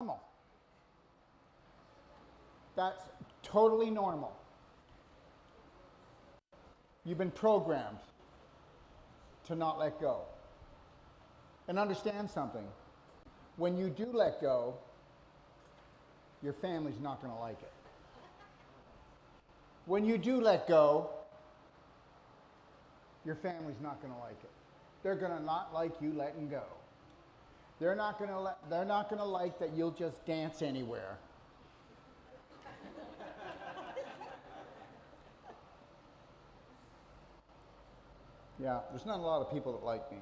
normal. That's totally normal. You've been programmed to not let go. And understand something. When you do let go, your family's not going to like it. When you do let go, your family's not going to like it. They're going to not like you letting go. They're not going to like that you'll just dance anywhere. Yeah, there's not a lot of people that like me.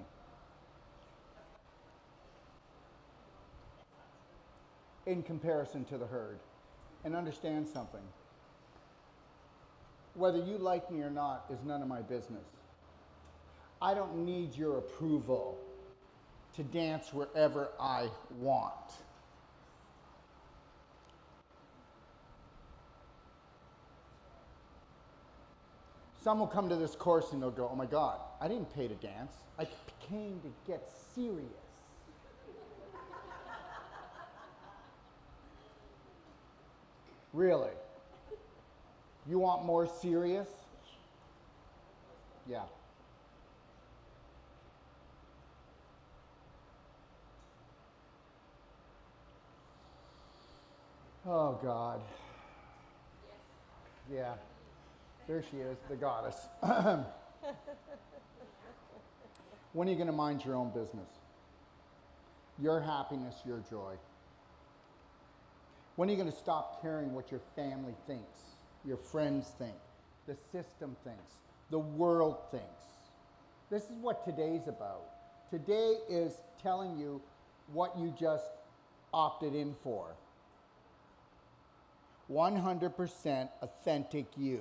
In comparison to the herd. And understand something. Whether you like me or not is none of my business. I don't need your approval to dance wherever I want. Some will come to this course and they'll go, oh my God, I didn't pay to dance. I came to get serious. Really? You want more serious? Yeah. Oh God. Yeah. There she is, the goddess. When are you going to mind your own business? Your happiness, your joy. When are you going to stop caring what your family thinks, your friends think, the system thinks, the world thinks? This is what today's about. Today is telling you what you just opted in for. 100% authentic you.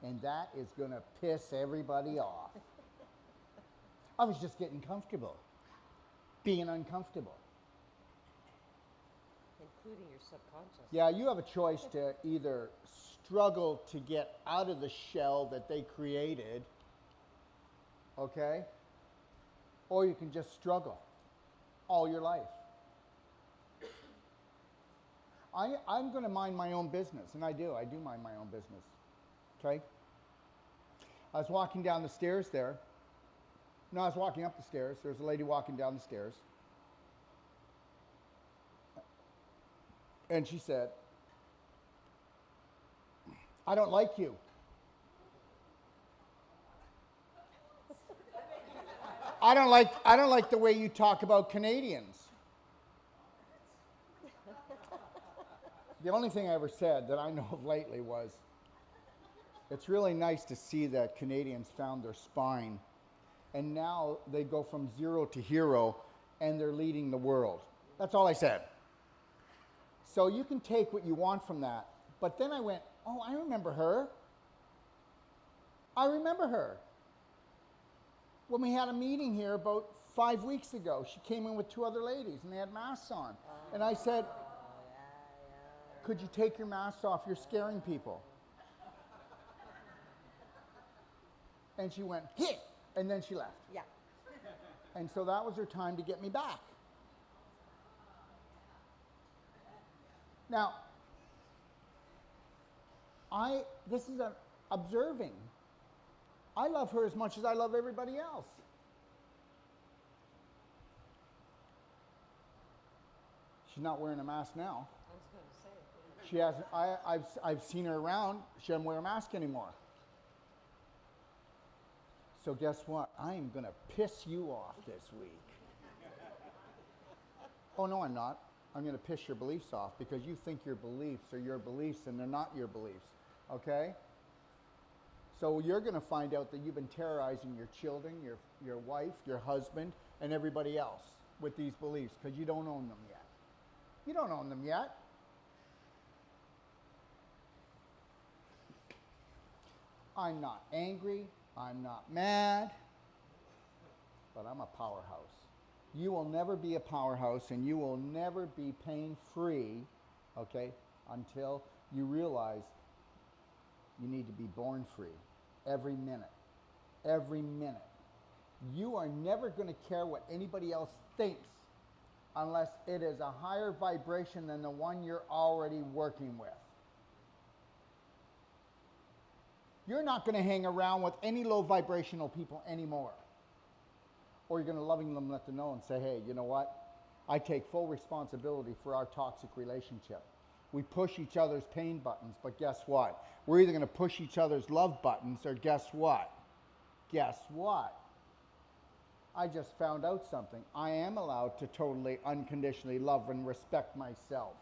And that is going to piss everybody off. I was just getting comfortable, being uncomfortable. Including your subconscious. Yeah, you have a choice to either struggle to get out of the shell that they created, okay? Or you can just struggle all your life. I'm going to mind my own business, and I do mind my own business, okay? I was walking down the stairs there. No, I was walking up the stairs. There was a lady walking down the stairs. And she said, I don't like you. I don't like the way you talk about Canadians. The only thing I ever said that I know of lately was, it's really nice to see that Canadians found their spine, and now they go from zero to hero, and they're leading the world. That's all I said. So you can take what you want from that. But then I went, oh, I remember her. I remember her. When we had a meeting here about 5 weeks ago, she came in with 2 other ladies, and they had masks on. And I said, could you take your masks off? You're scaring people. And she went, hit, and then she left. Yeah. And so that was her time to get me back. Now, this is observing. I love her as much as I love everybody else. She's not wearing a mask now. I was going to say. She hasn't. I've seen her around. She doesn't wear a mask anymore. So guess what? I am going to piss you off this week. Oh, no, I'm not. I'm going to piss your beliefs off because you think your beliefs are your beliefs and they're not your beliefs, okay? So you're going to find out that you've been terrorizing your children, your wife, your husband, and everybody else with these beliefs because you don't own them yet. You don't own them yet. I'm not angry. I'm not mad. But I'm a powerhouse. You will never be a powerhouse and you will never be pain-free, okay, until you realize you need to be born free every minute. Every minute. You are never going to care what anybody else thinks unless it is a higher vibration than the one you're already working with. You're not going to hang around with any low vibrational people anymore. Or you're going to lovingly let them know and say, hey, you know what? I take full responsibility for our toxic relationship. We push each other's pain buttons, but guess what? We're either going to push each other's love buttons, or guess what? Guess what? I just found out something. I am allowed to totally, unconditionally love and respect myself.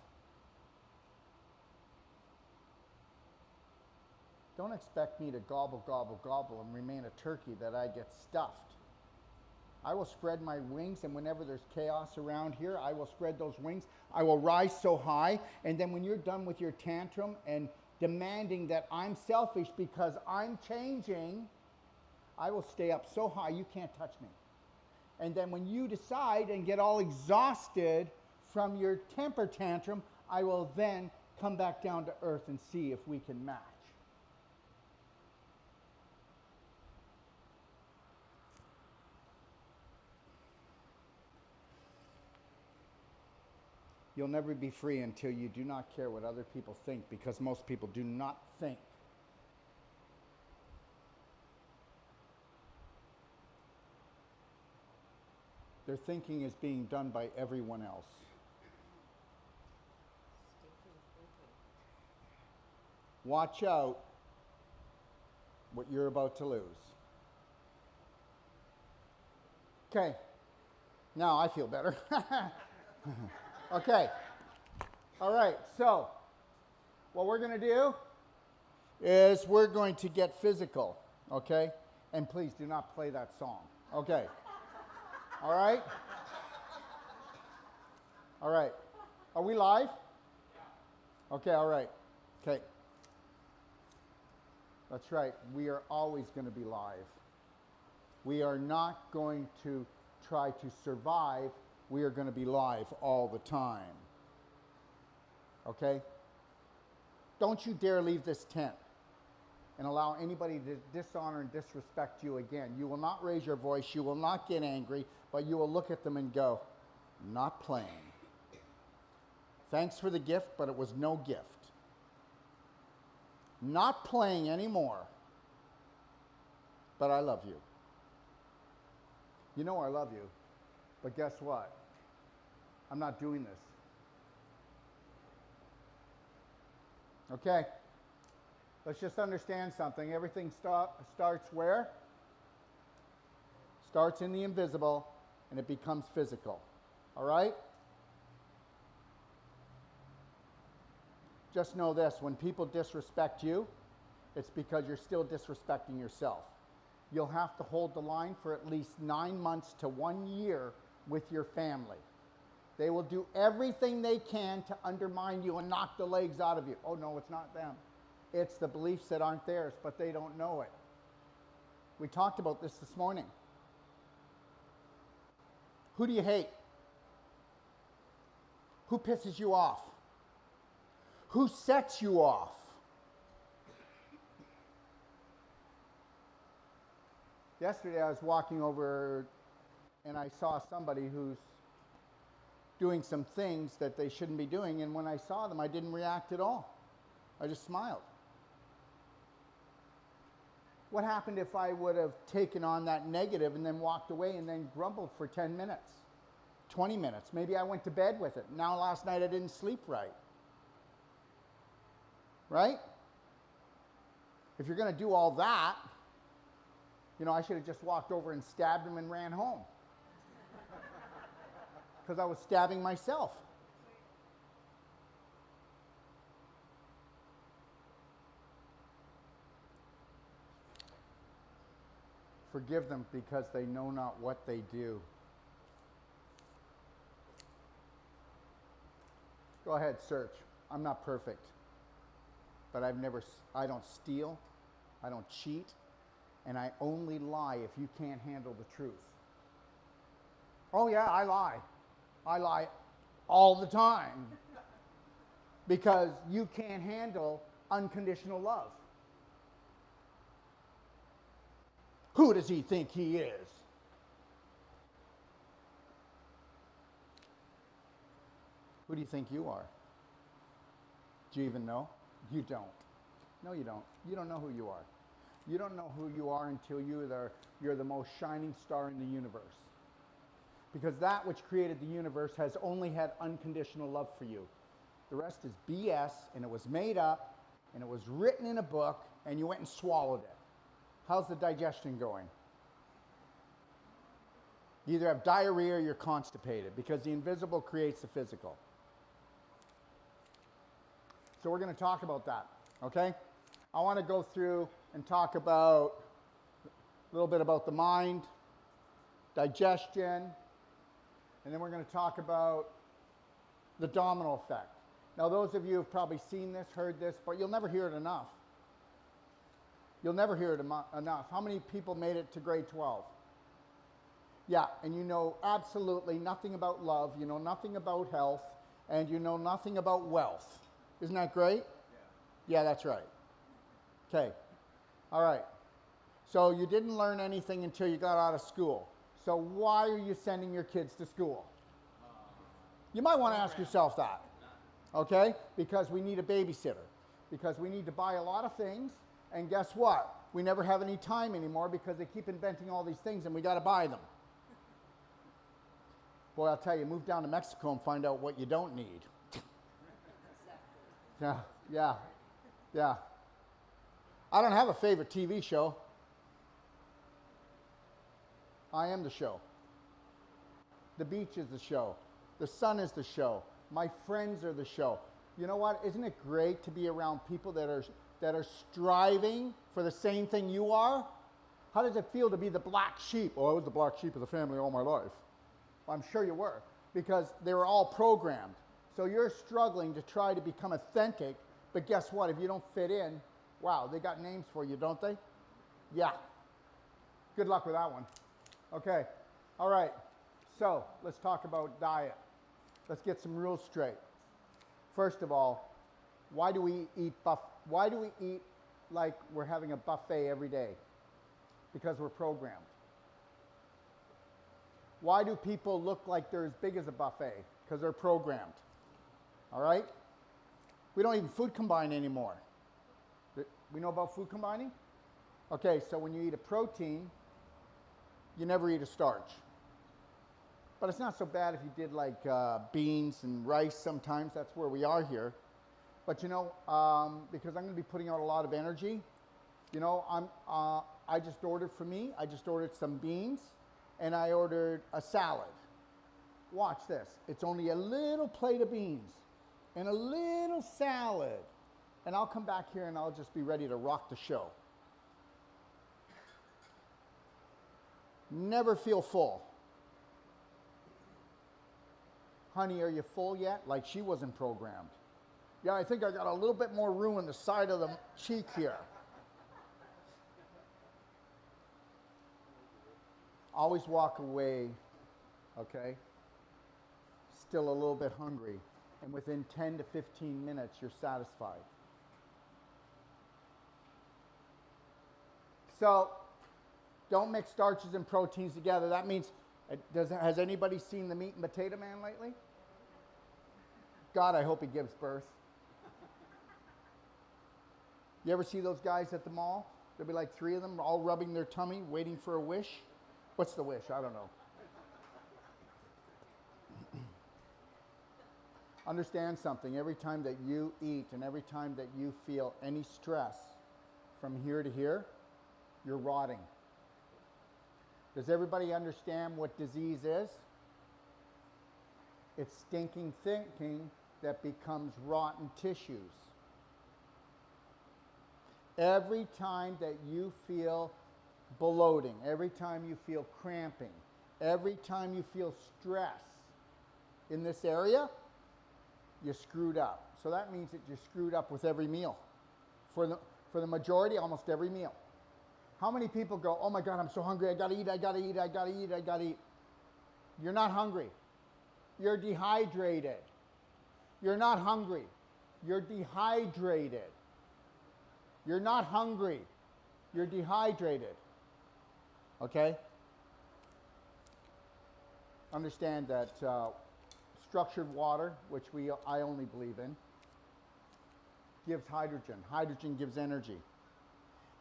Don't expect me to gobble, gobble, gobble and remain a turkey that I get stuffed. I will spread my wings, and whenever there's chaos around here, I will spread those wings. I will rise so high, and then when you're done with your tantrum and demanding that I'm selfish because I'm changing, I will stay up so high you can't touch me. And then when you decide and get all exhausted from your temper tantrum, I will then come back down to earth and see if we can match. You'll never be free until you do not care what other people think, because most people do not think. Their thinking is being done by everyone else. Watch out what you're about to lose. Okay, now I feel better. Okay, all right, so what we're going to do is we're going to get physical, okay? And please do not play that song, okay? All right? All right. Are we live? Okay, all right. Okay. That's right. We are always going to be live. We are not going to try to survive. We are going to be live all the time. Okay? Don't you dare leave this tent and allow anybody to dishonor and disrespect you again. You will not raise your voice. You will not get angry, but you will look at them and go, not playing. Thanks for the gift, but it was no gift. Not playing anymore, but I love you. You know I love you, but guess what? I'm not doing this. Okay? Let's just understand something. Everything starts where? Starts in the invisible, and it becomes physical. All right? Just know this, when people disrespect you, it's because you're still disrespecting yourself. You'll have to hold the line for at least 9 months to 1 year with your family. They will do everything they can to undermine you and knock the legs out of you. Oh no, it's not them. It's the beliefs that aren't theirs, but they don't know it. We talked about this morning. Who do you hate? Who pisses you off? Who sets you off? Yesterday I was walking over and I saw somebody who's doing some things that they shouldn't be doing, and when I saw them I didn't react at all. I just smiled. What happened if I would have taken on that negative and then walked away and then grumbled for 10 minutes, 20 minutes? Maybe I went to bed with it. Now last night I didn't sleep right. Right? If you're going to do all that, you know, I should have just walked over and stabbed him and ran home. Because I was stabbing myself. Forgive them because they know not what they do. Go ahead, search. I'm not perfect. But I don't steal, I don't cheat, and I only lie if you can't handle the truth. Oh yeah, I lie. I lie all the time. Because you can't handle unconditional love. Who does he think he is? Who do you think you are? Do you even know? You don't. No, you don't. You don't know who you are. You don't know who you are until you're the most shining star in the universe. Because that which created the universe has only had unconditional love for you. The rest is BS, and it was made up, and it was written in a book, and you went and swallowed it. How's the digestion going? You either have diarrhea or you're constipated, because the invisible creates the physical. So we're going to talk about that, okay? I want to go through and talk about a little bit about the mind, digestion, and then we're going to talk about the domino effect. Now, those of you have probably seen this, heard this, but you'll never hear it enough. You'll never hear it enough. How many people made it to grade 12? Yeah, and you know absolutely nothing about love, you know nothing about health, and you know nothing about wealth. Isn't that great? Yeah, that's right. Okay, all right. So you didn't learn anything until you got out of school. So why are you sending your kids to school? You might want to ask yourself that, okay? Because we need a babysitter. Because we need to buy a lot of things, and guess what? We never have any time anymore because they keep inventing all these things and we got to buy them. Boy, I'll tell you, move down to Mexico and find out what you don't need. Yeah. I don't have a favorite TV show. I am the show. The beach is the show. The sun is the show. My friends are the show. You know what? Isn't it great to be around people that are striving for the same thing you are? How does it feel to be the black sheep? Oh, I was the black sheep of the family all my life. Well, I'm sure you were, because they were all programmed. So you're struggling to try to become authentic, but guess what? If you don't fit in, wow, they got names for you, don't they? Yeah. Good luck with that one. Okay. All right. So let's talk about diet. Let's get some rules straight. First of all, why do we eat like we're having a buffet every day? Because we're programmed. Why do people look like they're as big as a buffet? Because they're programmed. All right? We don't even food combine anymore. We know about food combining? Okay, so when you eat a protein, you never eat a starch. But it's not so bad if you did like beans and rice sometimes. That's where we are here. But you know, because I'm going to be putting out a lot of energy, you know, I just ordered for me, I just ordered some beans and I ordered a salad. Watch this. It's only a little plate of beans and a little salad. And I'll come back here and I'll just be ready to rock the show. Never feel full. Honey, are you full yet? Like she wasn't programmed. Yeah, I think I got a little bit more room in the side of the cheek here. Always walk away, okay? Still a little bit hungry. And within 10 to 15 minutes, you're satisfied. So, don't mix starches and proteins together. That means, has anybody seen the Meat and Potato Man lately? God, I hope he gives birth. You ever see those guys at the mall? There'll be like 3 of them all rubbing their tummy, waiting for a wish. What's the wish? I don't know. Understand something. Every time that you eat and every time that you feel any stress from here to here, you're rotting. Does everybody understand what disease is? It's stinking thinking that becomes rotten tissues. Every time that you feel bloating, every time you feel cramping, every time you feel stress in this area, you screwed up. So that means that you're screwed up with every meal. For the majority, almost every meal. How many people go, oh my God, I'm so hungry, I gotta eat, I gotta eat, I gotta eat, I gotta eat. You're not hungry. You're dehydrated. You're not hungry. You're dehydrated. You're not hungry. You're dehydrated. Okay? Understand that Structured water, which I only believe in, gives hydrogen. Hydrogen gives energy.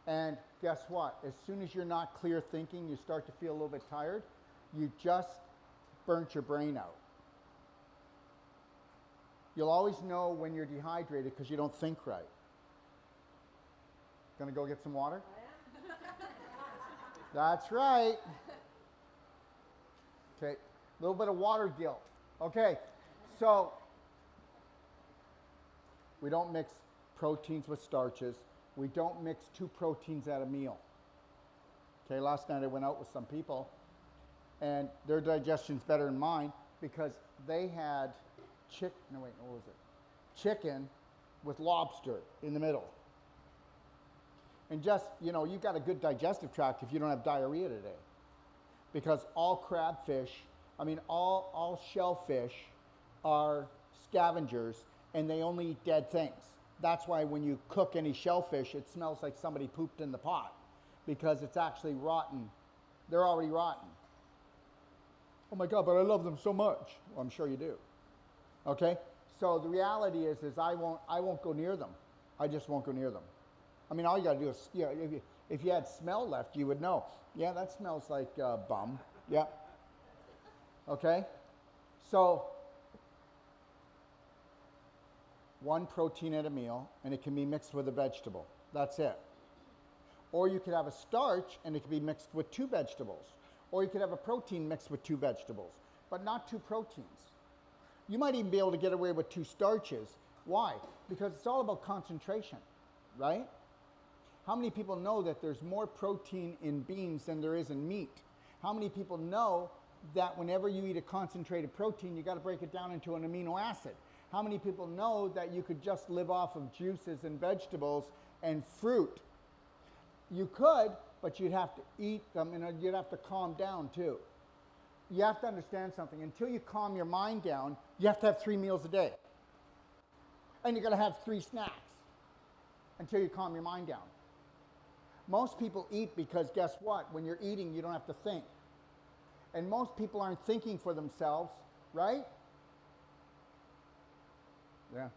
And guess what? As soon as you're not clear thinking, you start to feel a little bit tired, you just burnt your brain out. You'll always know when you're dehydrated because you don't think right. Gonna go get some water? That's right. Okay, a little bit of water guilt. Okay, so we don't mix proteins with starches. We don't mix 2 proteins at a meal. Okay, last night I went out with some people and their digestion's better than mine because they had chicken with lobster in the middle. And just, you know, you've got a good digestive tract if you don't have diarrhea today. Because all crabfish, all shellfish are scavengers and they only eat dead things. That's why when you cook any shellfish, it smells like somebody pooped in the pot because it's actually rotten. They're already rotten. Oh my God, but I love them so much. Well, I'm sure you do. Okay? So the reality is I won't go near them. I just won't go near them. All you got to do is, if you had smell left, you would know. Yeah, that smells like bum. Yeah. Okay? So, 1 protein at a meal, and it can be mixed with a vegetable. That's it. Or you could have a starch, and it can be mixed with 2 vegetables. Or you could have a protein mixed with 2 vegetables, but not 2 proteins. You might even be able to get away with 2 starches. Why? Because it's all about concentration, right? How many people know that there's more protein in beans than there is in meat? How many people know that whenever you eat a concentrated protein, you got to break it down into an amino acid? How many people know that you could just live off of juices and vegetables and fruit? You could, but you'd have to eat them and you'd have to calm down too. You have to understand something. Until you calm your mind down, you have to have 3 meals a day. And you're going to have 3 snacks until you calm your mind down. Most people eat because guess what? When you're eating, you don't have to think. And most people aren't thinking for themselves, right? Yeah.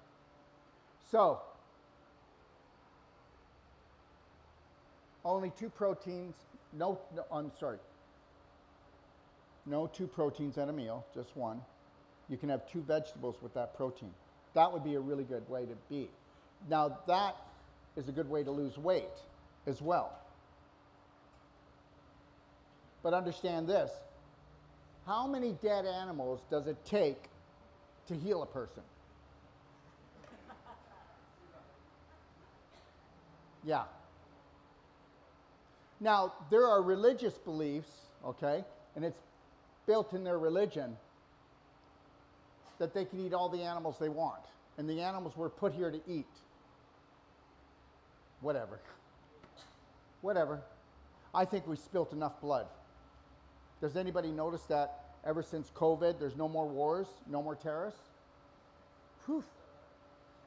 So, only 2 proteins, no 2 proteins at a meal, just 1. You can have 2 vegetables with that protein. That would be a really good way to be. Now that is a good way to lose weight as well. But understand this, how many dead animals does it take to heal a person? Yeah. Now, there are religious beliefs, okay, and it's built in their religion that they can eat all the animals they want. And the animals were put here to eat. Whatever. Whatever. I think we spilt enough blood. Does anybody notice that ever since COVID, there's no more wars, no more terrorists? Whew.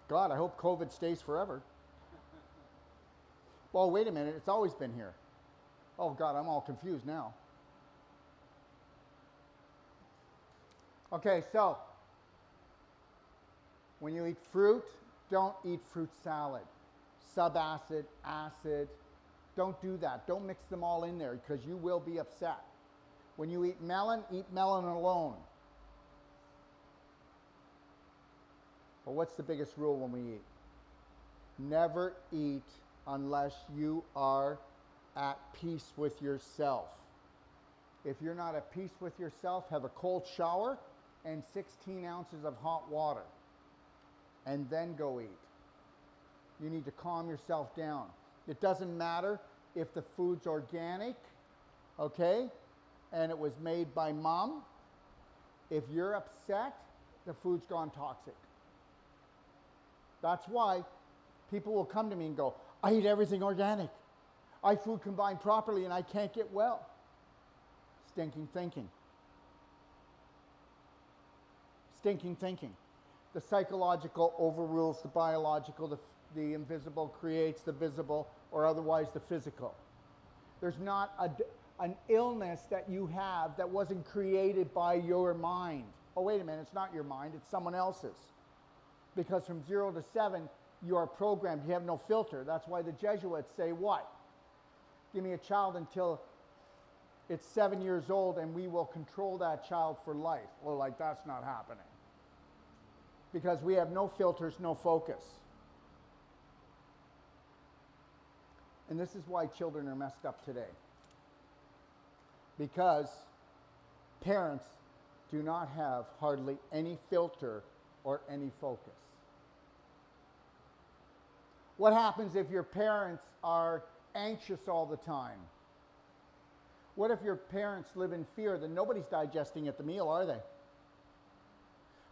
God, I hope COVID stays forever. Well, wait a minute, it's always been here. Oh God, I'm all confused now. Okay, so when you eat fruit, don't eat fruit salad. Subacid, acid, don't do that. Don't mix them all in there because you will be upset. When you eat melon alone. But what's the biggest rule when we eat? Never eat unless you are at peace with yourself. If you're not at peace with yourself, have a cold shower and 16 ounces of hot water. And then go eat. You need to calm yourself down. It doesn't matter if the food's organic, okay, and it was made by mom. If you're upset, the food's gone toxic. That's why people will come to me and go, I eat everything organic. I food combined properly and I can't get well. Stinking thinking. Stinking thinking. The psychological overrules the biological, the invisible creates the visible, or otherwise the physical. There's not an illness that you have that wasn't created by your mind Oh, wait a minute, it's not your mind, it's someone else's. Because from 0 to 7, you are programmed, you have no filter. That's why the Jesuits say what? Give me a child until it's 7 years old and we will control that child for life. Well, like, that's not happening. Because we have no filters, no focus. And this is why children are messed up today. Because parents do not have hardly any filter or any focus. What happens if your parents are anxious all the time? What if your parents live in fear? Then nobody's digesting at the meal, are they?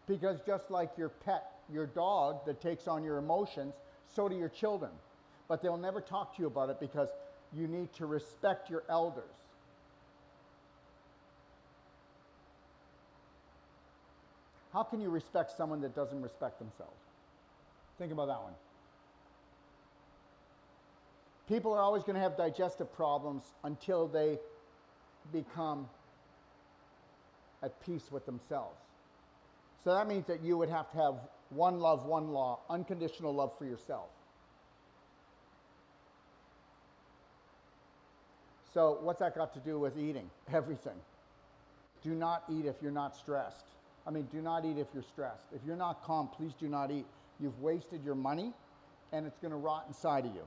Because just like your pet, your dog that takes on your emotions, so do your children. But they'll never talk to you about it because you need to respect your elders. How can you respect someone that doesn't respect themselves? Think about that one. People are always going to have digestive problems until they become at peace with themselves. So that means that you would have to have one love, one law, unconditional love for yourself. So what's that got to do with eating? Everything. Do not eat if you're not stressed. I mean, do not eat if you're stressed. If you're not calm, please do not eat. You've wasted your money, and it's going to rot inside of you.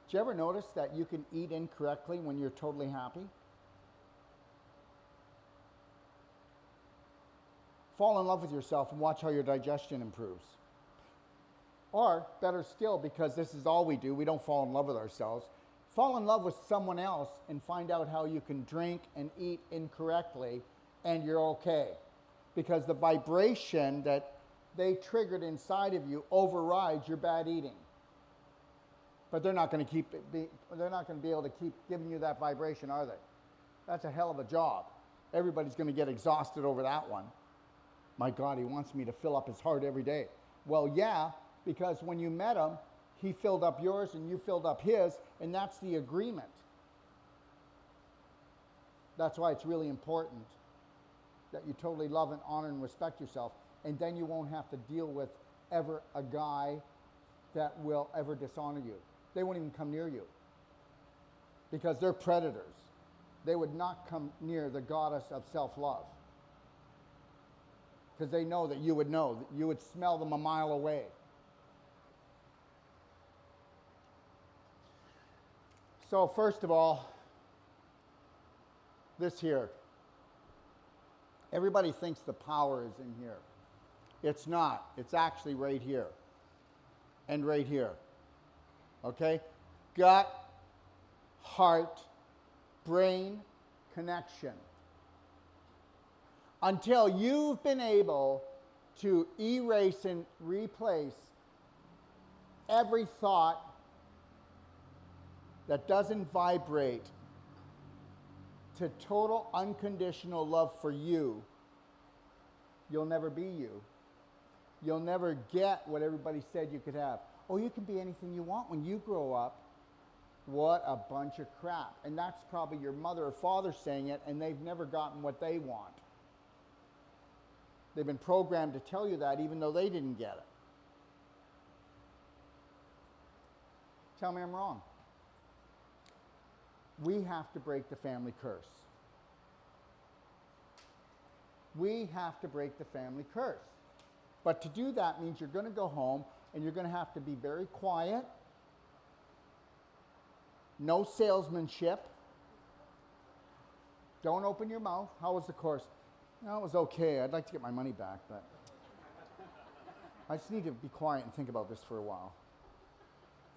Did you ever notice that you can eat incorrectly when you're totally happy? Fall in love with yourself and watch how your digestion improves. Or, better still, because this is all we do, we don't fall in love with ourselves. Fall in love with someone else and find out how you can drink and eat incorrectly and you're okay. Because the vibration that they triggered inside of you overrides your bad eating. But they're not going to be able to keep giving you that vibration, are they? That's a hell of a job. Everybody's going to get exhausted over that one. My God, he wants me to fill up his heart every day. Well, yeah, because when you met him, he filled up yours and you filled up his, and that's the agreement. That's why it's really important that you totally love and honor and respect yourself, and then you won't have to deal with ever a guy that will ever dishonor you. They won't even come near you because they're predators. They would not come near the goddess of self-love because they know that you would smell them a mile away. So first of all, this here. Everybody thinks the power is in here. It's not. It's actually right here and right here. Okay? Gut, heart, brain connection. Until you've been able to erase and replace every thought that doesn't vibrate to total unconditional love for you, you'll never be you. You'll never get what everybody said you could have. Oh, you can be anything you want when you grow up. What a bunch of crap. And that's probably your mother or father saying it, and they've never gotten what they want. They've been programmed to tell you that even though they didn't get it. Tell me I'm wrong. We have to break the family curse. We have to break the family curse. But to do that means you're going to go home and you're going to have to be very quiet. No salesmanship. Don't open your mouth. How was the course? No, it was okay. I'd like to get my money back, but I just need to be quiet and think about this for a while.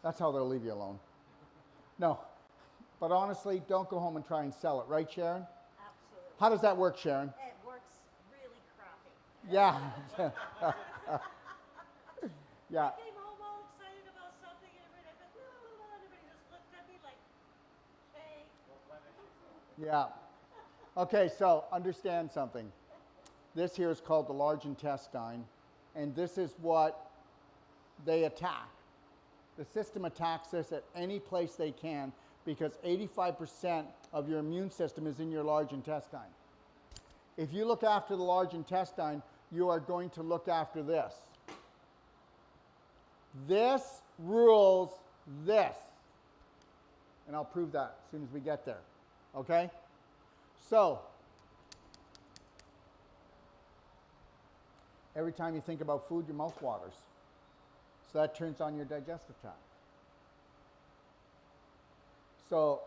That's how they'll leave you alone. No. But honestly, don't go home and try and sell it. Right, Sharon? Absolutely. How does that work, Sharon? It works really crappy. Yeah. Yeah. I came home all excited about something and everybody just looked at me like, hey. Yeah. Okay, so understand something. This here is called the large intestine, and this is what they attack. The system attacks this at any place they can because 85% of your immune system is in your large intestine. If you look after the large intestine, you are going to look after this. This rules this. And I'll prove that as soon as we get there. Okay? So, every time you think about food, your mouth waters. So that turns on your digestive tract. So,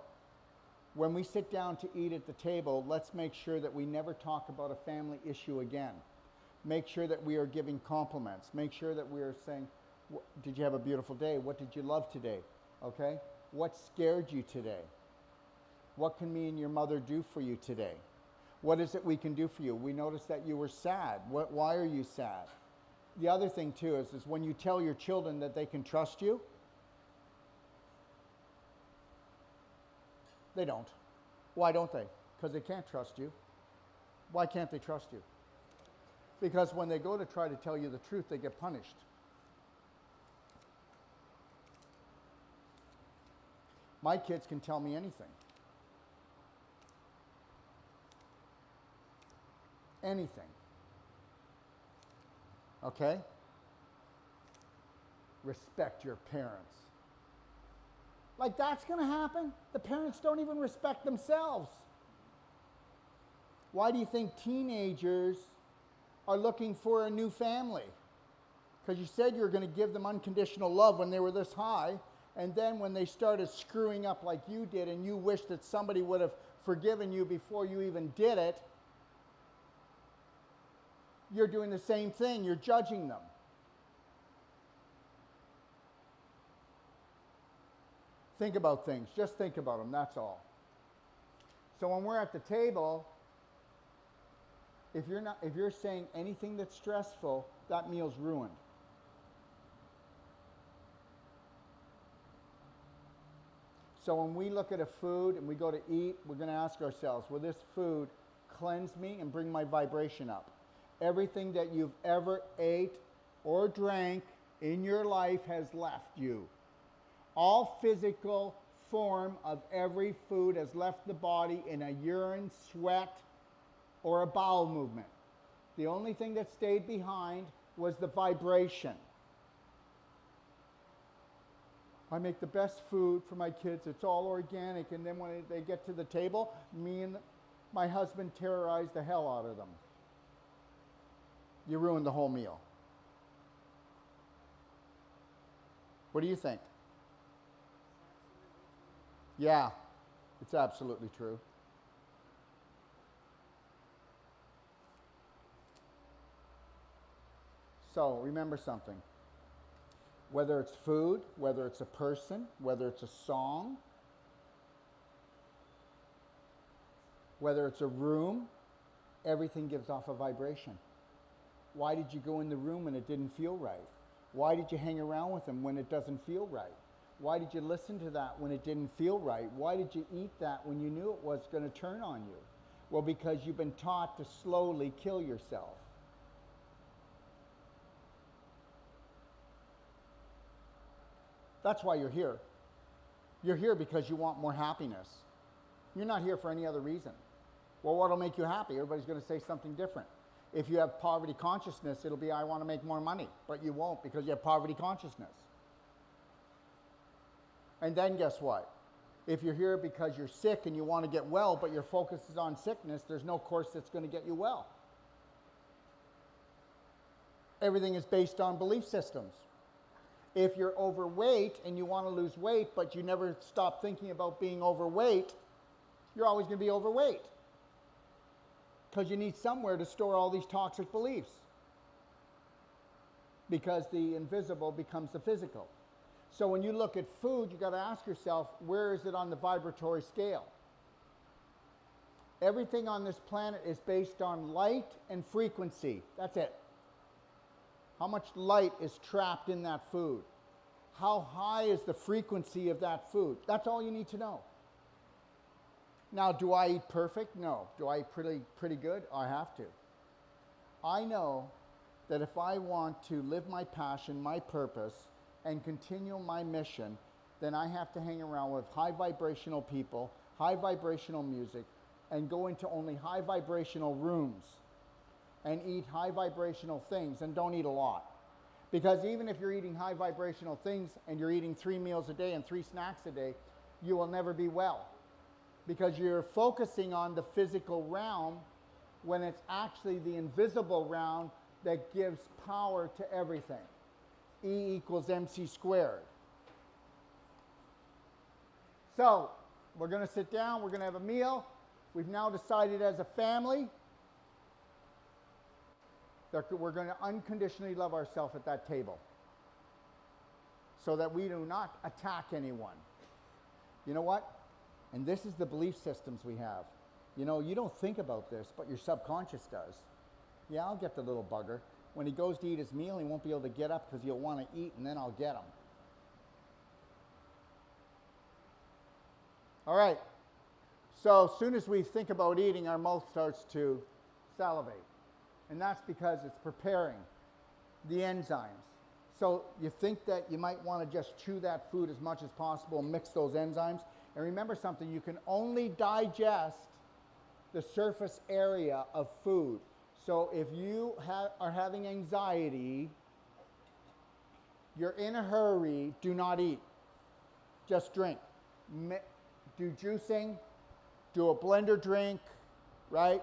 when we sit down to eat at the table, let's make sure that we never talk about a family issue again. Make sure that we are giving compliments. Make sure that we are saying, did you have a beautiful day? What did you love today? Okay? What scared you today? What can me and your mother do for you today? What is it we can do for you? We noticed that you were sad. Why are you sad? The other thing too is when you tell your children that they can trust you, they don't. Why don't they? Because they can't trust you. Why can't they trust you? Because when they go to try to tell you the truth, they get punished. My kids can tell me anything. Anything. Okay? Respect your parents. Like that's going to happen? The parents don't even respect themselves. Why do you think teenagers are looking for a new family? Because you said you were going to give them unconditional love when they were this high, and then when they started screwing up like you did and you wished that somebody would have forgiven you before you even did it, you're doing the same thing. You're judging them. Think about things. Just think about them. That's all. So when we're at the table, if you're saying anything that's stressful, that meal's ruined. So when we look at a food and we go to eat, we're going to ask ourselves, will this food cleanse me and bring my vibration up? Everything that you've ever ate or drank in your life has left you. All physical form of every food has left the body in a urine, sweat, or a bowel movement. The only thing that stayed behind was the vibration. I make the best food for my kids. It's all organic. And then when they get to the table, me and my husband terrorize the hell out of them. You ruined the whole meal. What do you think? Yeah, it's absolutely true. So remember something. Whether it's food, whether it's a person, whether it's a song, whether it's a room, everything gives off a vibration. Why did you go in the room when it didn't feel right? Why did you hang around with them when it doesn't feel right? Why did you listen to that when it didn't feel right? Why did you eat that when you knew it was going to turn on you? Well, because you've been taught to slowly kill yourself. That's why you're here. You're here because you want more happiness. You're not here for any other reason. Well, what'll make you happy? Everybody's going to say something different. If you have poverty consciousness, it'll be, I want to make more money. But you won't because you have poverty consciousness. And then guess what? If you're here because you're sick and you want to get well, but your focus is on sickness, there's no course that's going to get you well. Everything is based on belief systems. If you're overweight and you want to lose weight, but you never stop thinking about being overweight, you're always going to be overweight. Because you need somewhere to store all these toxic beliefs. Because the invisible becomes the physical. So when you look at food, you've got to ask yourself, where is it on the vibratory scale? Everything on this planet is based on light and frequency. That's it. How much light is trapped in that food? How high is the frequency of that food? That's all you need to know. Now, do I eat perfect? No. Do I eat pretty good? I have to. I know that if I want to live my passion, my purpose, and continue my mission, then I have to hang around with high vibrational people, high vibrational music, and go into only high vibrational rooms and eat high vibrational things, and don't eat a lot. Because even if you're eating high vibrational things and you're eating 3 meals a day and 3 snacks a day, you will never be well. Because you're focusing on the physical realm when it's actually the invisible realm that gives power to everything. E equals MC squared. So, we're going to sit down, we're going to have a meal. We've now decided as a family that we're going to unconditionally love ourselves at that table so that we do not attack anyone. You know what? And this is the belief systems we have. You know, you don't think about this, but your subconscious does. Yeah, I'll get the little bugger. When he goes to eat his meal, he won't be able to get up because he'll want to eat, and then I'll get him. All right. So as soon as we think about eating, our mouth starts to salivate. And that's because it's preparing the enzymes. So you think that you might want to just chew that food as much as possible and mix those enzymes. And remember something, you can only digest the surface area of food. So if you are having anxiety, you're in a hurry, do not eat. Just drink. Do juicing, do a blender drink, right?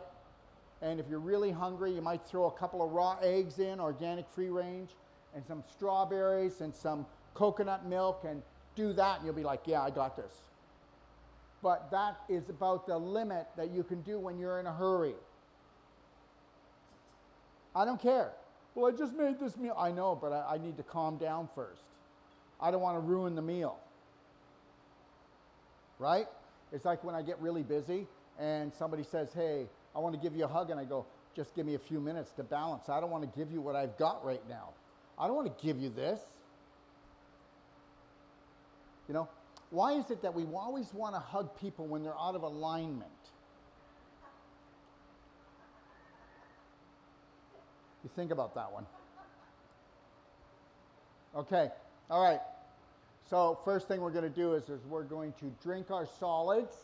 And if you're really hungry, you might throw a couple of raw eggs in, organic free range, and some strawberries and some coconut milk, and do that, and you'll be like, yeah, I got this. But that is about the limit that you can do when you're in a hurry. I don't care. Well, I just made this meal. I know, but I need to calm down first. I don't want to ruin the meal. Right? It's like when I get really busy and somebody says, hey, I want to give you a hug, and I go, just give me a few minutes to balance. I don't want to give you what I've got right now. I don't want to give you this. You know, why is it that we always want to hug people when they're out of alignment? You think about that one. Okay, all right. So first thing we're going to do is we're going to drink our solids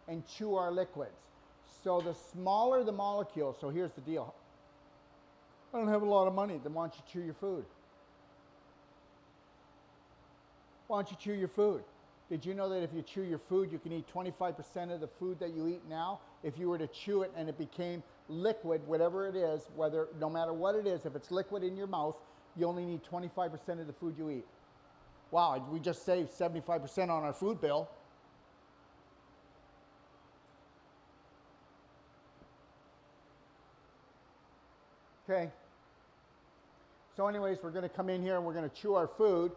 and chew our liquids. So the smaller the molecule, so here's the deal. I don't have a lot of money, then why don't you chew your food? Why don't you chew your food? Did you know that if you chew your food, you can eat 25% of the food that you eat now? If you were to chew it and it became liquid, whatever it is, no matter what it is, if it's liquid in your mouth, you only need 25% of the food you eat. Wow, we just saved 75% on our food bill. Okay. So anyways, we're going to come in here and we're going to chew our food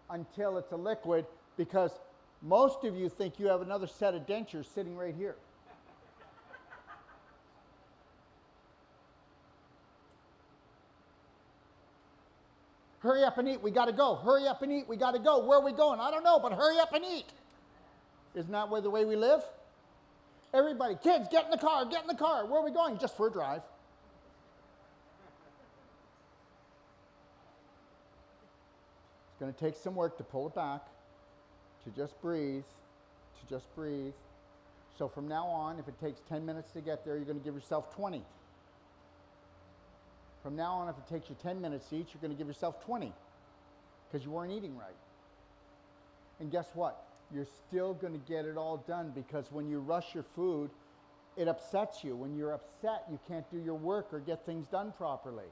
until it's a liquid, because most of you think you have another set of dentures sitting right here. Hurry up and eat, we got to go. Hurry up and eat, we got to go. Where are we going? I don't know, but hurry up and eat. Isn't that the way we live? Everybody, kids, get in the car, get in the car. Where are we going? Just for a drive. It's going to take some work to pull it back, to just breathe, So from now on, if it takes 10 minutes to get there, you're going to give yourself 20. From now on, if it takes you 10 minutes to eat, you're going to give yourself 20 because you weren't eating right. And guess what? You're still going to get it all done, because when you rush your food, it upsets you. When you're upset, you can't do your work or get things done properly.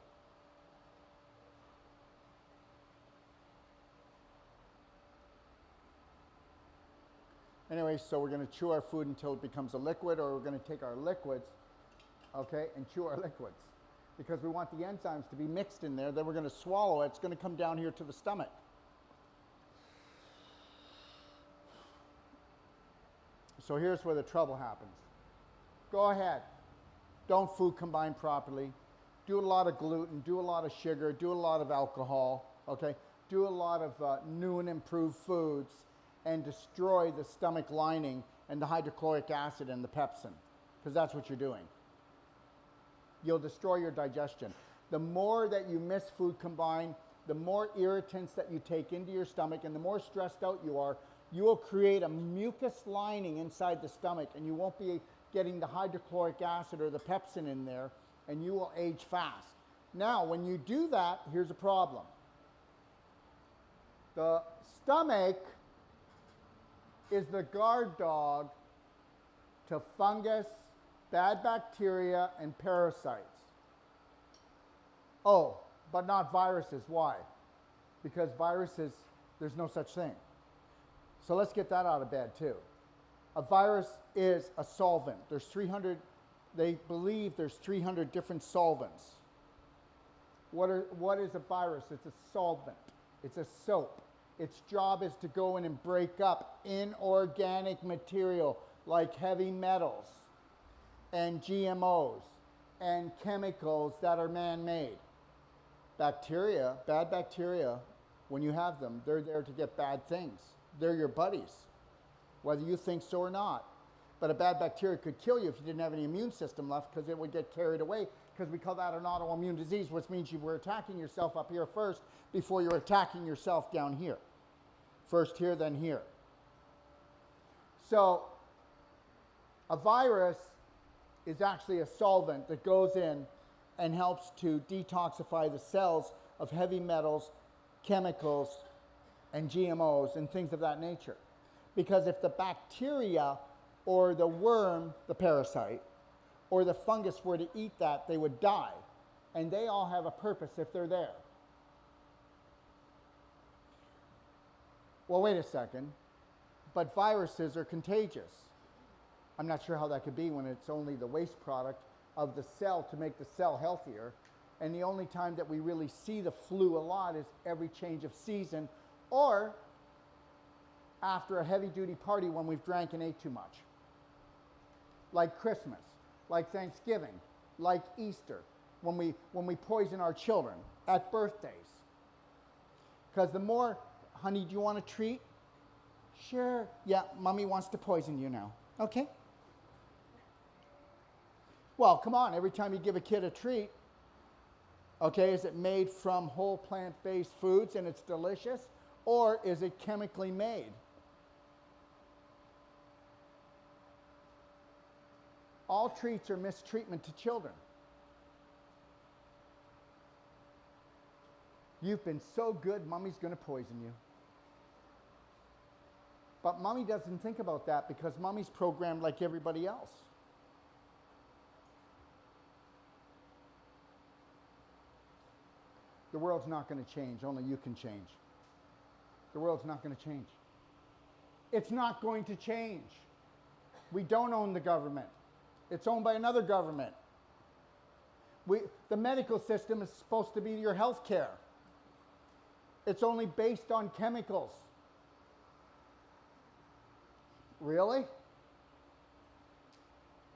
Anyway, so we're going to chew our food until it becomes a liquid, or we're going to take our liquids, okay, and chew our liquids. Because we want the enzymes to be mixed in there, then we're going to swallow it. It's going to come down here to the stomach. So here's where the trouble happens. Go ahead. Don't food combine properly. Do a lot of gluten, do a lot of sugar, do a lot of alcohol, okay? Do a lot of new and improved foods, and destroy the stomach lining and the hydrochloric acid and the pepsin, because that's what you're doing. You'll destroy your digestion. The more that you miss food combine, the more irritants that you take into your stomach, and the more stressed out you are, you will create a mucus lining inside the stomach, and you won't be getting the hydrochloric acid or the pepsin in there, and you will age fast. Now, when you do that, here's a problem. The stomach is the guard dog to fungus, bad bacteria, and parasites. Oh, but not viruses. Why? Because viruses, there's no such thing. So let's get that out of bed too. A virus is a solvent. There's 300, they believe there's 300 different solvents. What is a virus? It's a solvent. It's a soap. Its job is to go in and break up inorganic material like heavy metals and GMOs and chemicals that are man-made. Bacteria, bad bacteria, when you have them, they're there to get bad things. They're your buddies, whether you think so or not. But a bad bacteria could kill you if you didn't have any immune system left, because it would get carried away, because we call that an autoimmune disease, which means you were attacking yourself up here first before you're attacking yourself down here. First here, then here. So a virus is actually a solvent that goes in and helps to detoxify the cells of heavy metals, chemicals, and GMOs and things of that nature. Because if the bacteria or the worm, the parasite, or the fungus were to eat that, they would die. And they all have a purpose if they're there. Well, wait a second. But viruses are contagious. I'm not sure how that could be when it's only the waste product of the cell to make the cell healthier. And the only time that we really see the flu a lot is every change of season, or after a heavy-duty party when we've drank and ate too much. Like Christmas, like Thanksgiving, like Easter, when we poison our children at birthdays. Because the more, honey, do you want a treat? Sure. Yeah, mommy wants to poison you now. Okay. Well, come on, every time you give a kid a treat, okay, is it made from whole plant-based foods and it's delicious, or is it chemically made? All treats are mistreatment to children. You've been so good, mommy's going to poison you. But mommy doesn't think about that because mommy's programmed like everybody else. The world's not going to change. Only you can change. The world's not going to change. It's not going to change. We don't own the government. It's owned by another government. The medical system is supposed to be your health care. It's only based on chemicals. Really?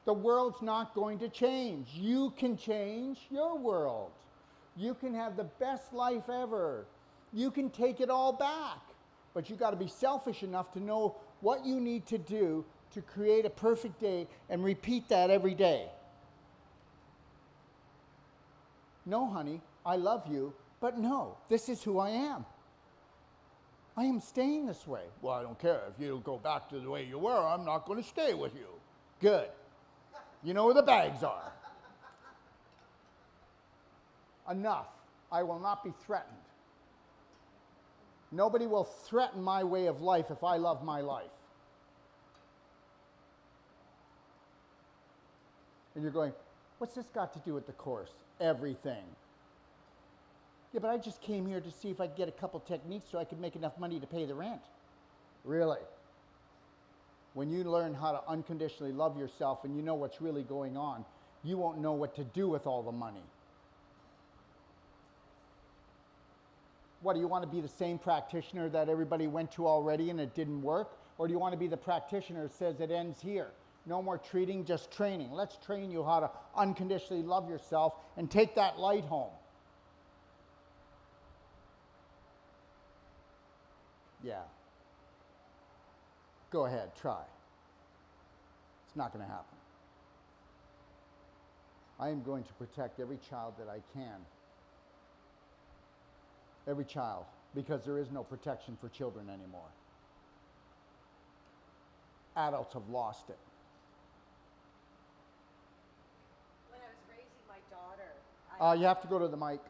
The world's not going to change. You can change your world. You can have the best life ever. You can take it all back. But you got to be selfish enough to know what you need to do to create a perfect day and repeat that every day. No, honey, I love you, but no, this is who I am. I am staying this way. Well, I don't care. If you go back to the way you were, I'm not going to stay with you. Good. You know where the bags are. Enough. I will not be threatened. Nobody will threaten my way of life if I love my life. And you're going, what's this got to do with the course? Everything. Yeah, but I just came here to see if I could get a couple techniques so I could make enough money to pay the rent. Really? When you learn how to unconditionally love yourself and you know what's really going on, you won't know what to do with all the money. What, do you want to be the same practitioner that everybody went to already and it didn't work? Or do you want to be the practitioner that says it ends here? No more treating, just training. Let's train you how to unconditionally love yourself and take that light home. Yeah. Go ahead, try. It's not going to happen. I am going to protect every child that I can. Every child, because there is no protection for children anymore. Adults have lost it. You have to go to the mic.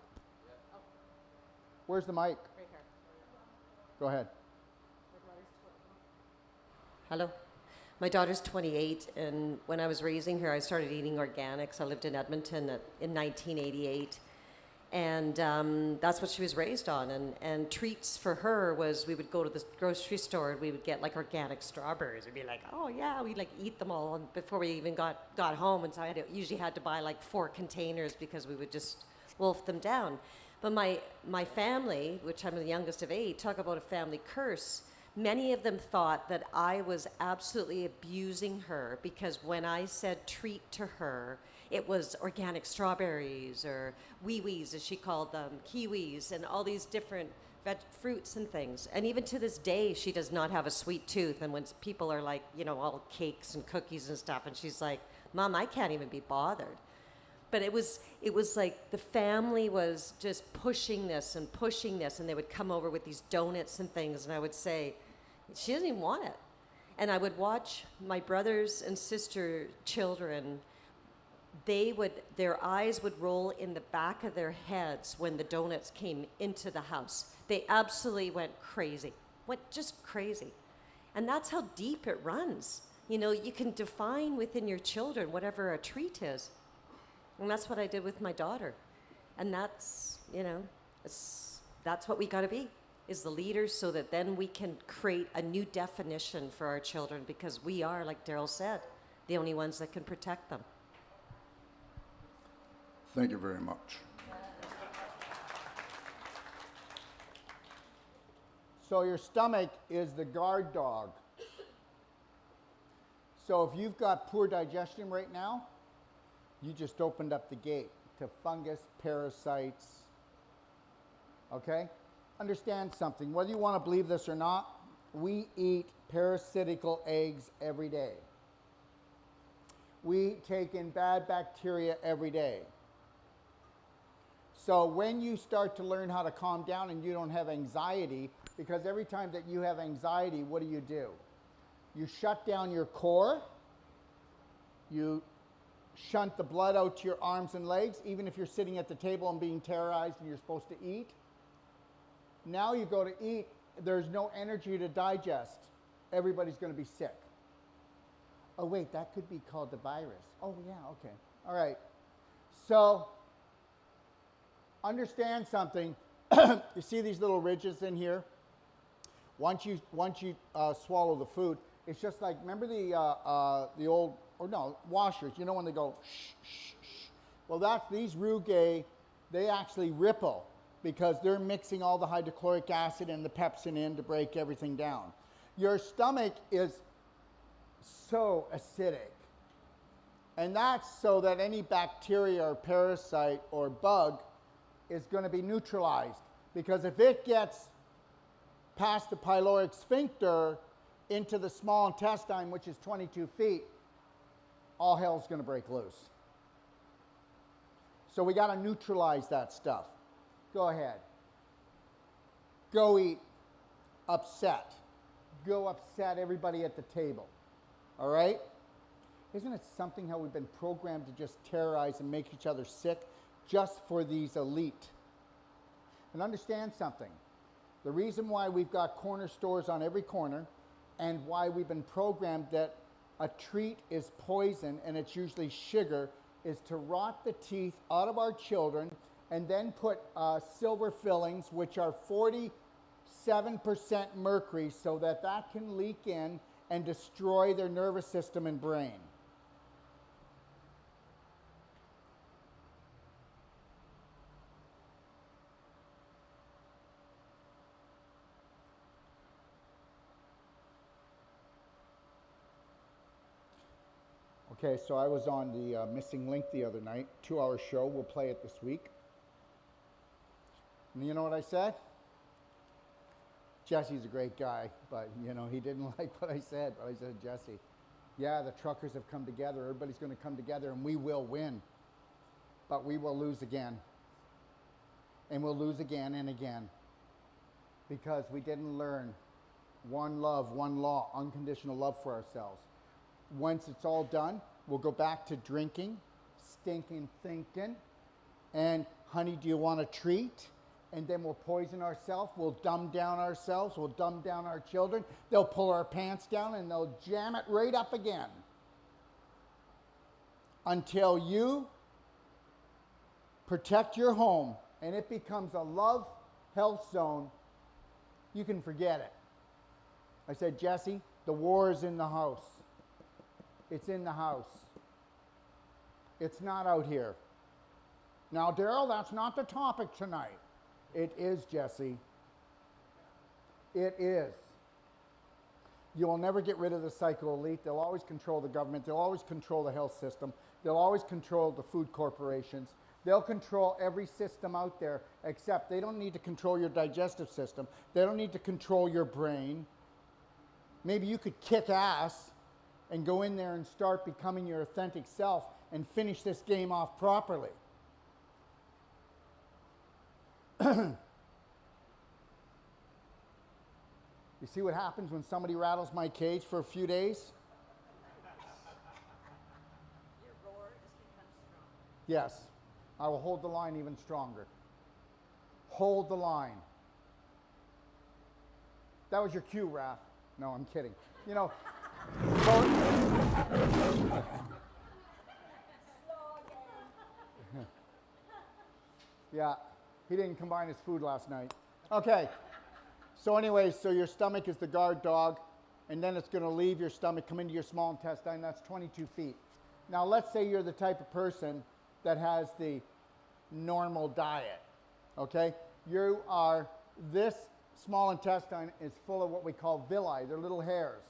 Where's the mic? Right here. Go ahead. Hello. My daughter's 28, and when I was raising her, I started eating organics. I lived in Edmonton in 1988, and that's what she was raised on. And treats for her was we would go to the grocery store and we would get like organic strawberries. We'd be like, oh yeah, we'd like eat them all before we even got home. And so I usually had to buy like 4 containers because we would just wolf them down. But my family, which I'm the youngest of 8, talk about a family curse. Many of them thought that I was absolutely abusing her because when I said treat to her, it was organic strawberries or wee-wees, as she called them, kiwis, and all these different fruits and things. And even to this day, she does not have a sweet tooth. And when people are like, all cakes and cookies and stuff, and she's like, Mom, I can't even be bothered. But it was like the family was just pushing this, and they would come over with these donuts and things, and I would say, she doesn't even want it. And I would watch my brothers and sister children, their eyes would roll in the back of their heads when the donuts came into the house. They absolutely went just crazy. And that's how deep it runs. You can define within your children whatever a treat is. And that's what I did with my daughter. And that's what we got to be, is the leaders, so that then we can create a new definition for our children, because we are, like Daryl said, the only ones that can protect them. Thank you very much. So your stomach is the guard dog. So if you've got poor digestion right now, you just opened up the gate to fungus, parasites. Okay? Understand something. Whether you want to believe this or not, we eat parasitical eggs every day. We take in bad bacteria every day. So when you start to learn how to calm down and you don't have anxiety, because every time that you have anxiety, what do? You shut down your core. You shunt the blood out to your arms and legs, even if you're sitting at the table and being terrorized and you're supposed to eat. Now you go to eat, there's no energy to digest. Everybody's going to be sick. Oh, wait, that could be called the virus. Oh, yeah, okay. All right. So, understand something. You see these little ridges in here? Once you swallow the food, it's just like, remember the old, or no, washers, when they go shh, shh, shh. Well, these rugae, they actually ripple because they're mixing all the hydrochloric acid and the pepsin in to break everything down. Your stomach is so acidic. And that's so that any bacteria or parasite or bug is going to be neutralized. Because if it gets past the pyloric sphincter into the small intestine, which is 22 feet, all hell's going to break loose. So we got to neutralize that stuff. Go ahead. Go eat. Upset. Go upset everybody at the table. All right? Isn't it something how we've been programmed to just terrorize and make each other sick just for these elite? And understand something. The reason why we've got corner stores on every corner and why we've been programmed that a treat is poison and it's usually sugar is to rot the teeth out of our children and then put silver fillings, which are 47% mercury, so that can leak in and destroy their nervous system and brain. Okay, so I was on the Missing Link the other night, 2-hour show. We'll play it this week. And you know what I said? Jesse's a great guy, but he didn't like what I said. But I said, Jesse, yeah, the truckers have come together. Everybody's going to come together, and we will win. But we will lose again. And we'll lose again and again. Because we didn't learn one love, one law, unconditional love for ourselves. Once it's all done, we'll go back to drinking, stinking thinking, And honey, do you want a treat? And then we'll poison ourselves, we'll dumb down ourselves, we'll dumb down our children. They'll pull our pants down and they'll jam it right up again. Until you protect your home and it becomes a love health zone, you can forget it. I said, Jesse, the war is in the house. It's in the house. It's not out here. Now, Daryl, that's not the topic tonight. It is, Jesse. It is. You will never get rid of the psycho elite. They'll always control the government. They'll always control the health system. They'll always control the food corporations. They'll control every system out there, except they don't need to control your digestive system. They don't need to control your brain. Maybe you could kick ass and go in there and start becoming your authentic self and finish this game off properly. You see what happens when somebody rattles my cage for a few days? Your roar just becomes strong. Yes, I will hold the line even stronger. Hold the line. That was your cue, Raph. No, I'm kidding. You know, yeah, he didn't combine his food last night. Okay, so anyways, so your stomach is the guard dog, and then it's going to leave your stomach, come into your small intestine. That's 22 feet. Now, let's say you're the type of person that has the normal diet, okay? You are, this small intestine is full of what we call villi. They're little hairs.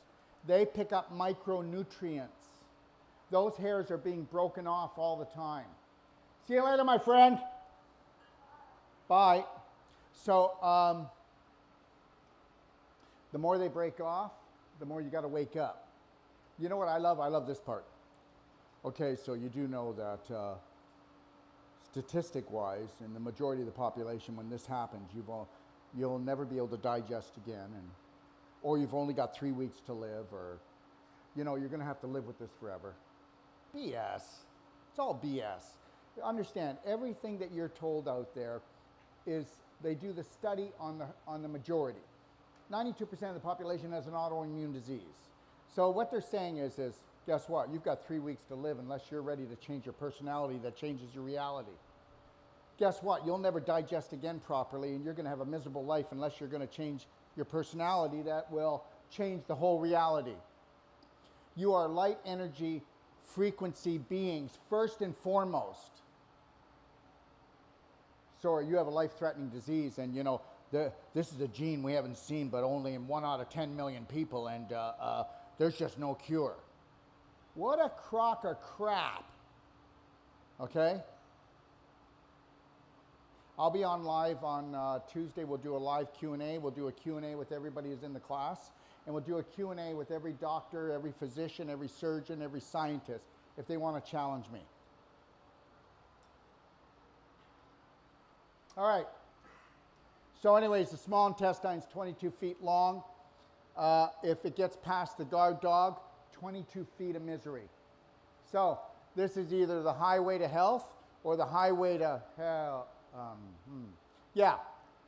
They pick up micronutrients. Those hairs are being broken off all the time. See you later, my friend. Bye. So, the more they break off, the more you got to wake up. You know what I love? I love this part. Okay, so you do know that statistic-wise, in the majority of the population, when this happens, you'll never be able to digest again, or you've only got 3 weeks to live, or you're going to have to live with this forever. BS. It's all BS. Understand, everything that you're told out there is, they do the study on the majority. 92% of the population has an autoimmune disease. So what they're saying is guess what? You've got 3 weeks to live unless you're ready to change your personality that changes your reality. Guess what? You'll never digest again properly, and you're going to have a miserable life unless you're going to change your personality that will change the whole reality. You are light energy frequency beings, first and foremost. So you have a life-threatening disease, and this is a gene we haven't seen, but only in 1 out of 10 million people, and there's just no cure. What a crock of crap, okay? I'll be on live on Tuesday. We'll do a live Q&A. We'll do a Q&A with everybody who's in the class, and we'll do a Q&A with every doctor, every physician, every surgeon, every scientist, if they want to challenge me. All right. So anyways, the small intestine is 22 feet long. If it gets past the guard dog, 22 feet of misery. So this is either the highway to health or the highway to hell. Yeah,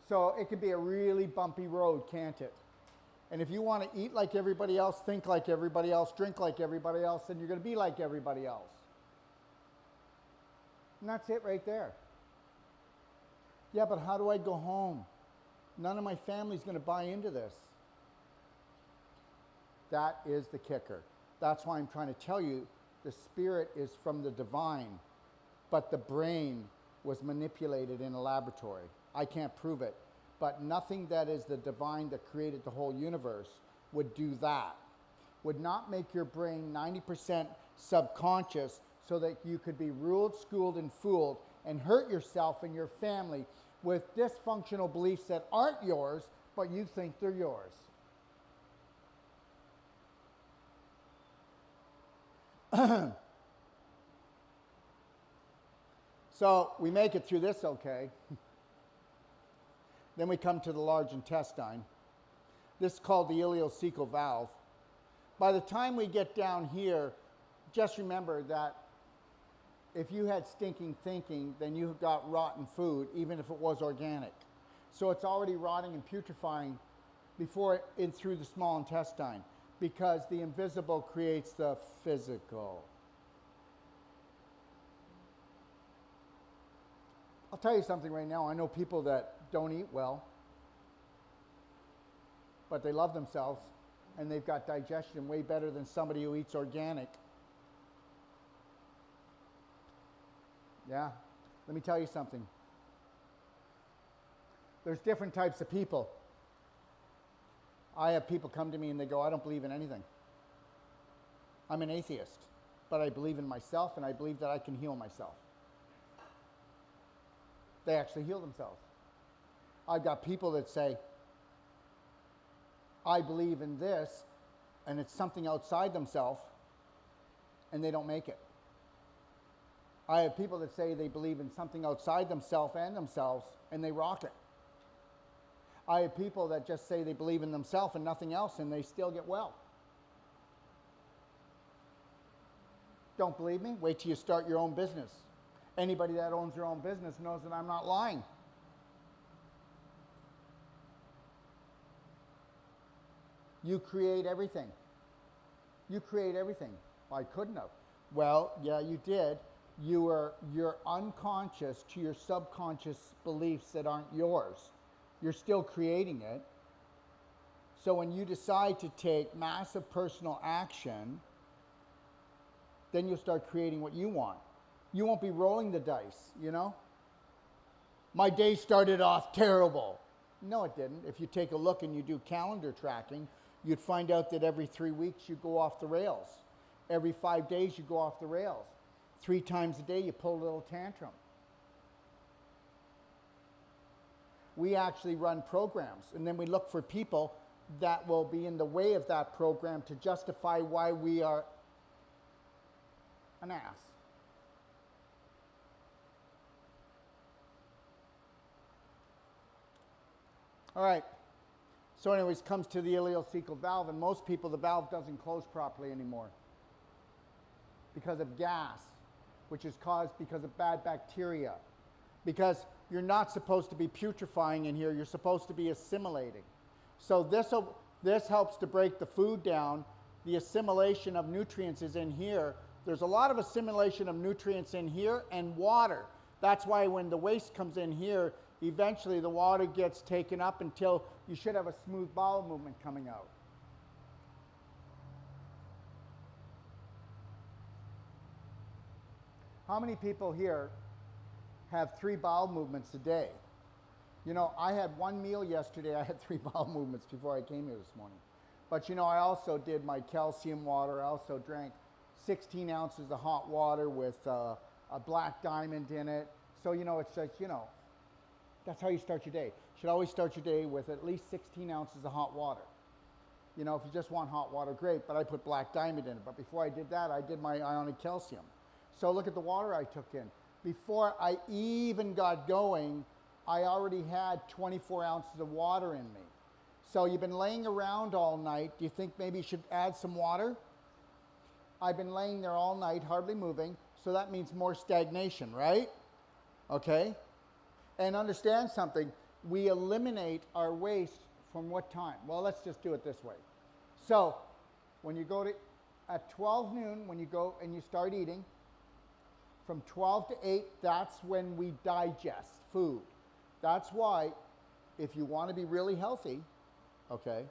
so it could be a really bumpy road, can't it? And if you want to eat like everybody else, think like everybody else, drink like everybody else, then you're going to be like everybody else. And that's it right there. Yeah, but how do I go home? None of my family's going to buy into this. That is the kicker. That's why I'm trying to tell you the spirit is from the divine, but the brain was manipulated in a laboratory. I can't prove it, but nothing that is the divine that created the whole universe would do that. Would not make your brain 90% subconscious so that you could be ruled, schooled, and fooled and hurt yourself and your family with dysfunctional beliefs that aren't yours, but you think they're yours. So we make it through this okay. Then we come to the large intestine. This is called the Ileocecal Valve. By the time we get down here, just remember that if you had stinking thinking, then you got rotten food, even if it was organic. So it's already rotting and putrefying before it through the small intestine, because the invisible creates the physical. I'll tell you something right now. I know people that don't eat well, but they love themselves, and they've got digestion way better than somebody who eats organic. Yeah, let me tell you something. There's different types of people. I have people come to me and they go, I don't believe in anything. I'm an atheist, but I believe in myself, and I believe that I can heal myself. They actually heal themselves. I've got people that say, I believe in this, and it's something outside themselves, and they don't make it. I have people that say they believe in something outside themselves, and they rock it. I have people that just say they believe in themselves and nothing else, and they still get well. Don't believe me? Wait till you start your own business. Anybody that owns their own business knows that I'm not lying. You create everything. You create everything. Well, I couldn't have. Well, yeah, you did. You're unconscious to your subconscious beliefs that aren't yours. You're still creating it. So when you decide to take massive personal action, then you'll start creating what you want. You won't be rolling the dice, you know? My day started off terrible. No, it didn't. If you take a look and you do calendar tracking, you'd find out that every 3 weeks you go off the rails. Every 5 days you go off the rails. 3 times a day you pull a little tantrum. We actually run programs, and then we look for people that will be in the way of that program to justify why we are an ass. All right. So anyways, comes to the ileocecal valve, and most people, the valve doesn't close properly anymore because of gas, which is caused because of bad bacteria. Because you're not supposed to be putrefying in here, you're supposed to be assimilating. So this helps to break the food down. The assimilation of nutrients is in here. There's a lot of assimilation of nutrients in here and water. That's why when the waste comes in here, eventually the water gets taken up until you should have a smooth bowel movement coming out. How many people here have 3 bowel movements a day? You know, I had 1 meal yesterday. I had 3 bowel movements before I came here this morning. But you know, I also did my calcium water. I also drank 16 ounces of hot water with a black diamond in it. So, you know, it's like, you know, that's how you start your day. You should always start your day with at least 16 ounces of hot water. You know, if you just want hot water, great, but I put black diamond in it. But before I did that, I did my ionic calcium. So look at the water I took in. Before I even got going, I already had 24 ounces of water in me. So you've been laying around all night. Do you think maybe you should add some water? I've been laying there all night, hardly moving, so that means more stagnation, right? Okay? And understand something, we eliminate our waste from what time? Well, let's just do it this way. So, when you go to, at 12 noon, when you go and you start eating, from 12 to 8, that's when we digest food. That's why, if you want to be really healthy, okay,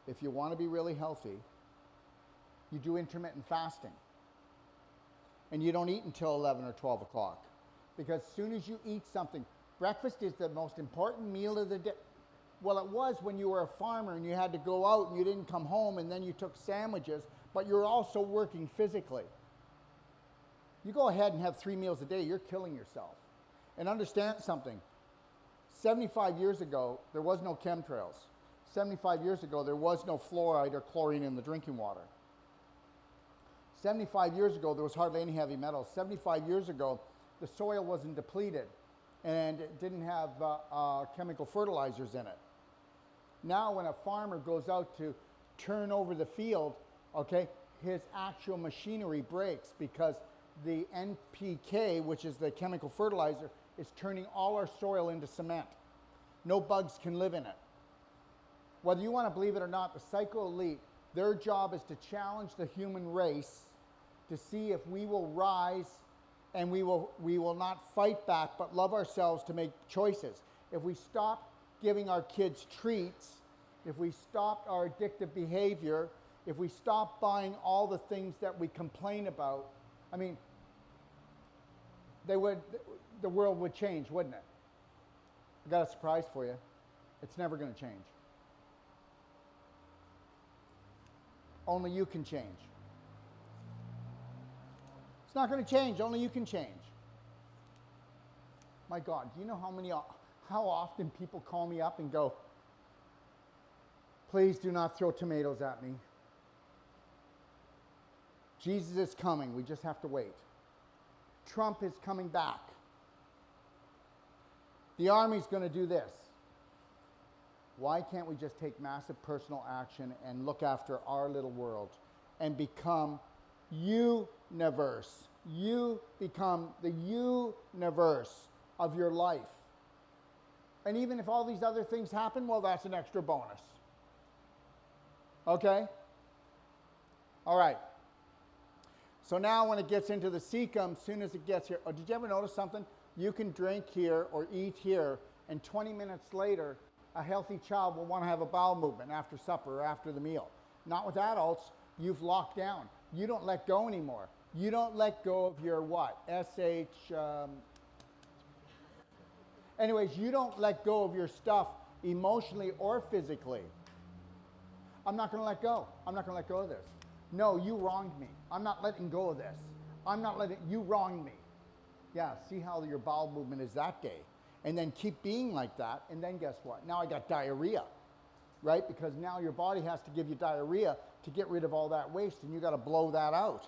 if you want to be really healthy, you do intermittent fasting. And you don't eat until 11 or 12 o'clock. Because as soon as you eat something, breakfast is the most important meal of the day. Well, it was when you were a farmer and you had to go out and you didn't come home and then you took sandwiches, but you're also working physically. You go ahead and have 3 meals a day, you're killing yourself. And understand something. 75 years ago, there was no chemtrails. 75 years ago, there was no fluoride or chlorine in the drinking water. 75 years ago, there was hardly any heavy metals. 75 years ago, the soil wasn't depleted and it didn't have chemical fertilizers in it. Now, when a farmer goes out to turn over the field, okay, his actual machinery breaks because the NPK, which is the chemical fertilizer, is turning all our soil into cement. No bugs can live in it. Whether you want to believe it or not, the psycho elite, their job is to challenge the human race to see if we will rise and we will not fight back but love ourselves to make choices. If we stop giving our kids treats, if we stop our addictive behavior, if we stop buying all the things that we complain about, I mean, the world would change, wouldn't it? I got a surprise for you. It's never going to change. Only you can change. It's not going to change. Only you can change. My God, do you know how often people call me up and go, please do not throw tomatoes at me. Jesus is coming. We just have to wait. Trump is coming back. The army's going to do this. Why can't we just take massive personal action and look after our little world and become universe? You become the universe of your life. And even if all these other things happen, well, that's an extra bonus. Okay? All right. So now when it gets into the cecum, as soon as it gets here, oh, did you ever notice something? You can drink here or eat here, and 20 minutes later, a healthy child will want to have a bowel movement after supper or after the meal. Not with adults. You've locked down. You don't let go anymore. You don't let go of your what? Anyways, you don't let go of your stuff emotionally or physically. I'm not going to let go. I'm not going to let go of this. No, you wronged me. I'm not letting go of this. I'm not letting, you wronged me. Yeah, see how your bowel movement is that day. And then keep being like that, and then guess what? Now I got diarrhea, right? Because now your body has to give you diarrhea to get rid of all that waste, and you got to blow that out.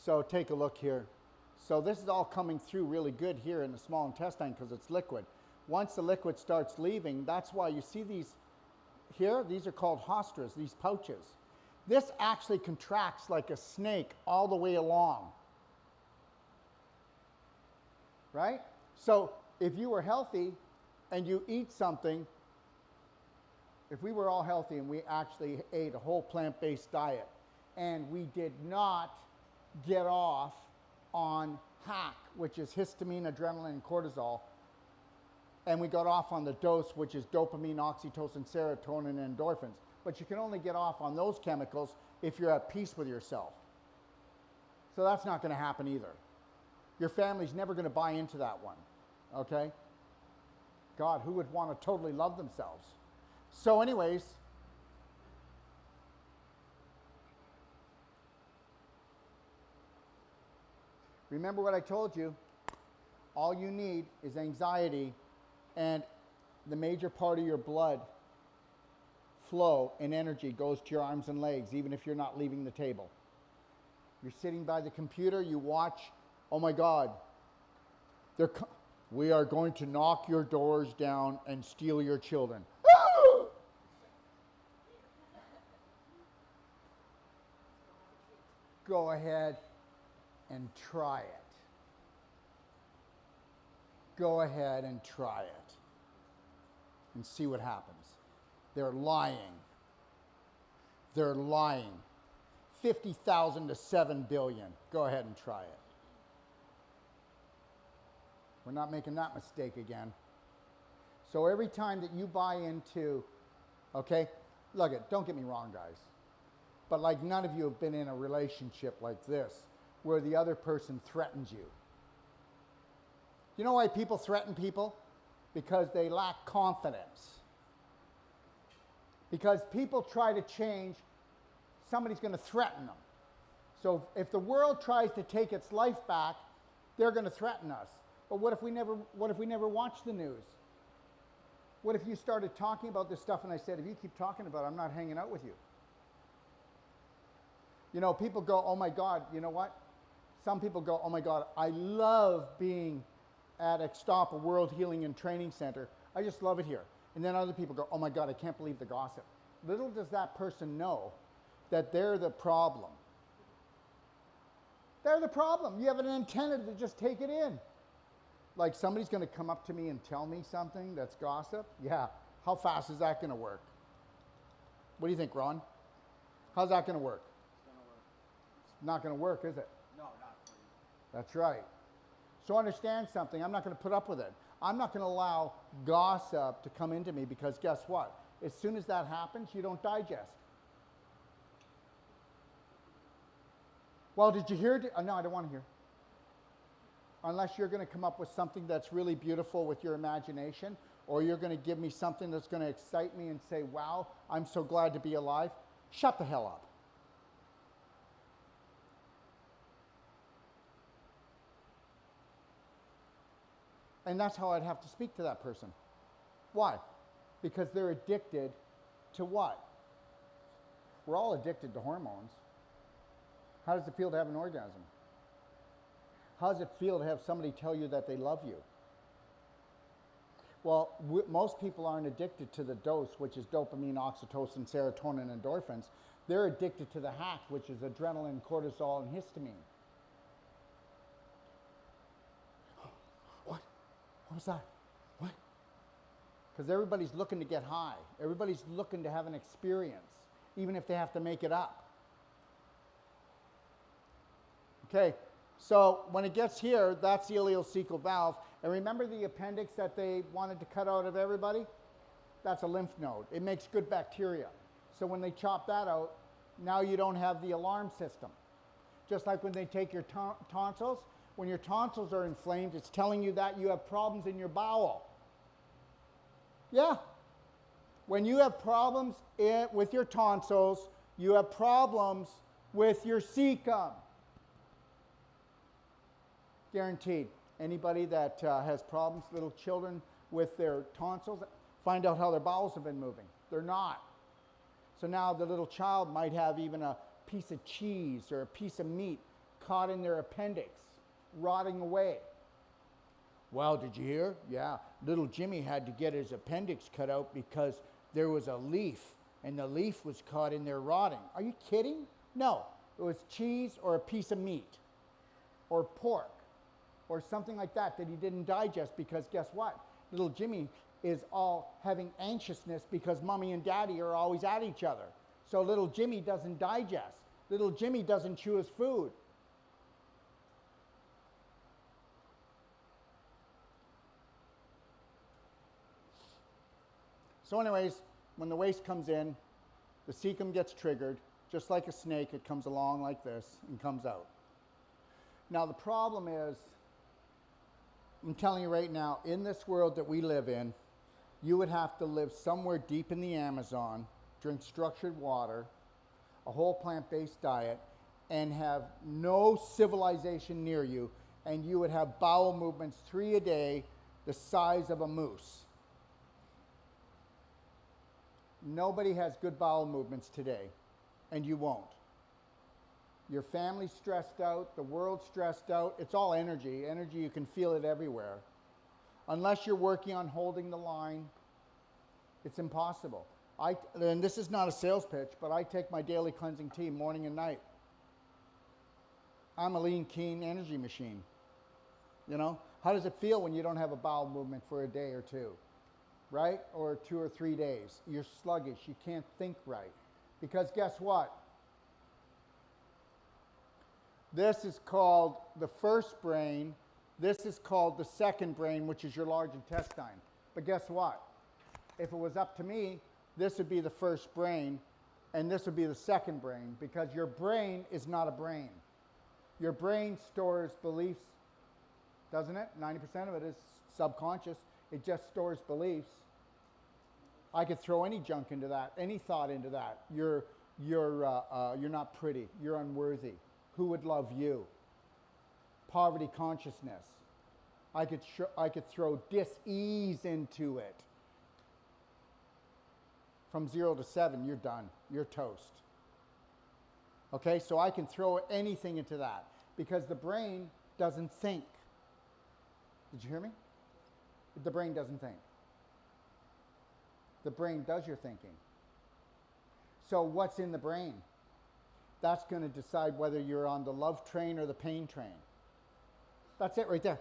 So take a look here. So this is all coming through really good here in the small intestine because it's liquid. Once the liquid starts leaving, that's why you see these here, these are called hostras, these pouches. This actually contracts like a snake all the way along. Right? So if you were healthy and you eat something, if we were all healthy and we actually ate a whole plant-based diet and we did not get off on HAC, which is histamine, adrenaline, and cortisol, and we got off on the dose, which is dopamine, oxytocin, serotonin, and endorphins. But you can only get off on those chemicals if you're at peace with yourself. So that's not going to happen either. Your family's never going to buy into that one, okay? God, who would want to totally love themselves? So anyways, remember what I told you. All you need is anxiety, and the major part of your blood flow and energy goes to your arms and legs, even if you're not leaving the table. You're sitting by the computer, you watch, oh my God, we are going to knock your doors down and steal your children. Go ahead and try it. Go ahead and try it and see what happens. They're lying. They're lying. 50,000 to 7 billion. Go ahead and try it. We're not making that mistake again. So every time that you buy into, okay, look it, don't get me wrong, guys, but like none of you have been in a relationship like this where the other person threatens you. You know why people threaten people? Because they lack confidence. Because people try to change, somebody's going to threaten them. So if the world tries to take its life back, they're going to threaten us. But what if we never watch the news? What if you started talking about this stuff and I said, if you keep talking about it, I'm not hanging out with you? You know, people go, oh my God, you know what? Some people go, oh my God, I love being at Ixtapa World Healing and Training Center. I just love it here. And then other people go, oh my God, I can't believe the gossip. Little does that person know that they're the problem. They're the problem. You have an antenna to just take it in. Like somebody's going to come up to me and tell me something that's gossip. Yeah. How fast is that going to work? What do you think, Ron? How's that going to work? It's going to work. It's not going to work, is it? No, not for you. That's right. So understand something. I'm not going to put up with it. I'm not going to allow gossip to come into me because guess what? As soon as that happens, you don't digest. Well, did you hear? No, I don't want to hear. Unless you're going to come up with something that's really beautiful with your imagination, or you're going to give me something that's going to excite me and say, wow, I'm so glad to be alive. Shut the hell up. And that's how I'd have to speak to that person. Why? Because they're addicted to what? We're all addicted to hormones. How does it feel to have an orgasm? How does it feel to have somebody tell you that they love you? Well, most people aren't addicted to the dose, which is dopamine, oxytocin, serotonin, endorphins. They're addicted to the hack, which is adrenaline, cortisol, and histamine. What? What was that? What? Because everybody's looking to get high. Everybody's looking to have an experience, even if they have to make it up. Okay, so when it gets here, that's the ileocecal valve. And remember the appendix that they wanted to cut out of everybody? That's a lymph node. It makes good bacteria. So when they chop that out, now you don't have the alarm system. Just like when they take your tonsils, when your tonsils are inflamed, it's telling you that you have problems in your bowel. Yeah. When you have problems with your tonsils, you have problems with your cecum. Guaranteed. Anybody that has problems, little children with their tonsils, find out how their bowels have been moving. They're not. So now the little child might have even a piece of cheese or a piece of meat caught in their appendix, rotting away. Well, did you hear? Yeah, little Jimmy had to get his appendix cut out because there was a leaf, and the leaf was caught in there rotting. Are you kidding? No, it was cheese or a piece of meat or pork or something like that that he didn't digest because guess what? Little Jimmy is all having anxiousness because mommy and daddy are always at each other. So little Jimmy doesn't digest. Little Jimmy doesn't chew his food. So anyways, when the waste comes in, the cecum gets triggered. Just like a snake, it comes along like this and comes out. Now the problem is, I'm telling you right now, in this world that we live in, you would have to live somewhere deep in the Amazon, drink structured water, a whole plant-based diet, and have no civilization near you, and you would have bowel movements 3 a day the size of a moose. Nobody has good bowel movements today, and you won't. Your family's stressed out, the world's stressed out. It's all energy. Energy, you can feel it everywhere. Unless you're working on holding the line, it's impossible. And this is not a sales pitch, but I take my daily cleansing tea morning and night. I'm a lean, keen energy machine. You know? How does it feel when you don't have a bowel movement for a day or two? Right? Or 2 or 3 days. You're sluggish. You can't think right. Because guess what? This is called the first brain. This is called the second brain, which is your large intestine. But guess what? If it was up to me, this would be the first brain, and this would be the second brain, because your brain is not a brain. Your brain stores beliefs, doesn't it? 90% of it is subconscious. It just stores beliefs. I could throw any junk into that, any thought into that. You're not pretty. You're unworthy. Who would love you? Poverty consciousness. I could throw dis-ease into it. From 0 to 7, you're done. You're toast. Okay, so I can throw anything into that because the brain doesn't think. Did you hear me? The brain doesn't think. The brain does your thinking. So what's in the brain? That's going to decide whether you're on the love train or the pain train. That's it right there.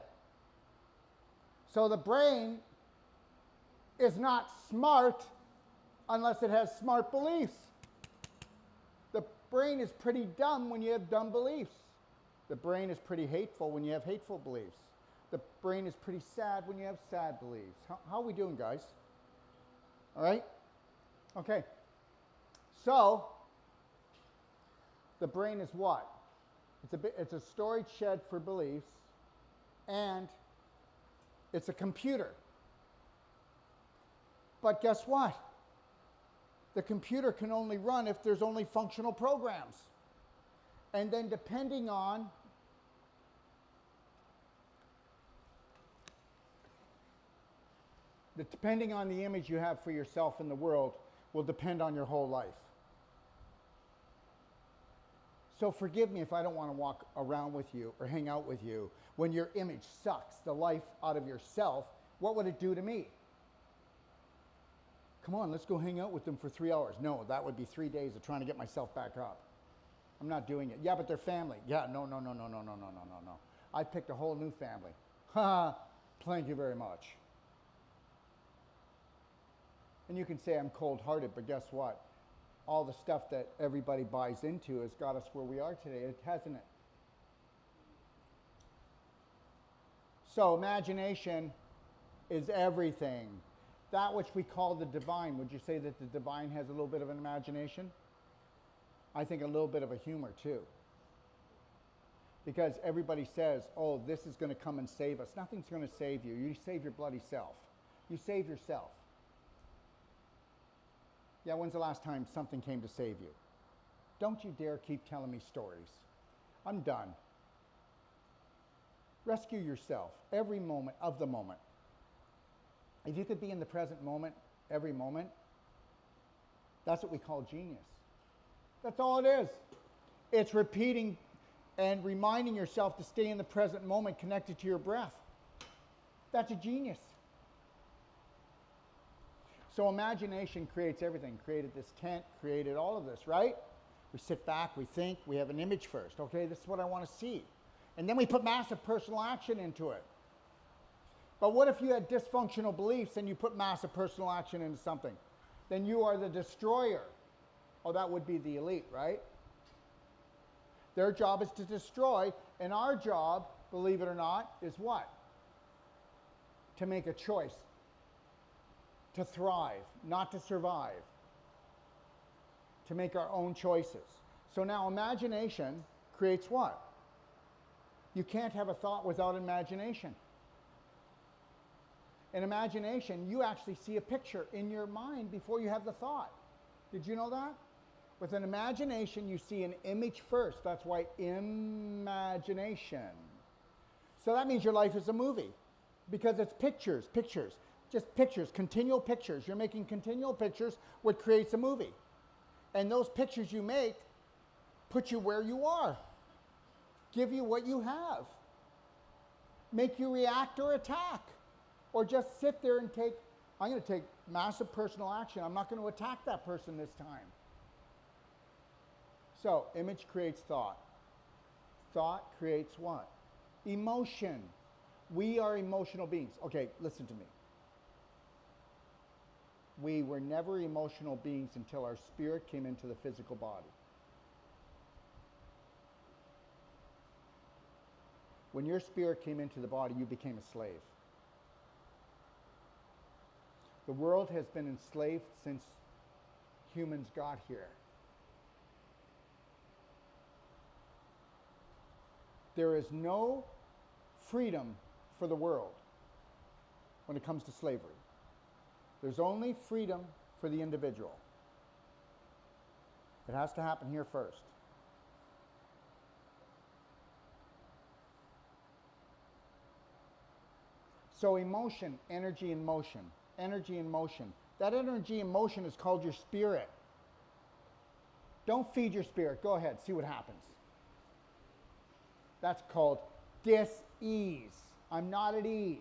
So the brain is not smart unless it has smart beliefs. The brain is pretty dumb when you have dumb beliefs. The brain is pretty hateful when you have hateful beliefs. The brain is pretty sad when you have sad beliefs. How are we doing, guys? All right? Okay. So, the brain is what? It's a storage shed for beliefs, and it's a computer. But guess what? The computer can only run if there's only functional programs. And then depending on the image you have for yourself in the world will depend on your whole life. So forgive me if I don't want to walk around with you or hang out with you when your image sucks the life out of yourself. What would it do to me? Come on, let's go hang out with them for 3 hours. No, that would be 3 days of trying to get myself back up. I'm not doing it. Yeah, but they're family. Yeah, no. I picked a whole new family. Ha, thank you very much. And you can say I'm cold-hearted, but guess what? All the stuff that everybody buys into has got us where we are today, hasn't it? So imagination is everything. That which we call the divine, would you say that the divine has a little bit of an imagination? I think a little bit of a humor too. Because everybody says, oh, this is going to come and save us. Nothing's going to save you. You save your bloody self. You save yourself. Yeah, when's the last time something came to save you? Don't you dare keep telling me stories. I'm done. Rescue yourself every moment of the moment. If you could be in the present moment, every moment, that's what we call genius. That's all it is. It's repeating and reminding yourself to stay in the present moment connected to your breath. That's a genius. So imagination creates everything. Created this tent, created all of this, right? We sit back, we think, we have an image first. Okay, this is what I want to see. And then we put massive personal action into it. But what if you had dysfunctional beliefs and you put massive personal action into something? Then you are the destroyer. Oh, that would be the elite, right? Their job is to destroy, and our job, believe it or not, is what? To make a choice. To thrive, not to survive. To make our own choices. So now imagination creates what? You can't have a thought without imagination. In imagination, you actually see a picture in your mind before you have the thought. Did you know that? With an imagination, you see an image first. That's why imagination. So that means your life is a movie because it's pictures, just pictures, continual pictures. You're making continual pictures, what creates a movie. And those pictures you make put you where you are, give you what you have, make you react or attack, or just sit there and I'm going to take massive personal action. I'm not going to attack that person this time. So, image creates thought. Thought creates what? Emotion. We are emotional beings. Okay, listen to me. We were never emotional beings until our spirit came into the physical body. When your spirit came into the body, you became a slave. The world has been enslaved since humans got here. There is no freedom for the world when it comes to slavery. There's only freedom for the individual. It has to happen here first. So emotion, energy in motion, energy in motion. That energy in motion is called your spirit. Don't feed your spirit. Go ahead, see what happens. That's called dis-ease. I'm not at ease.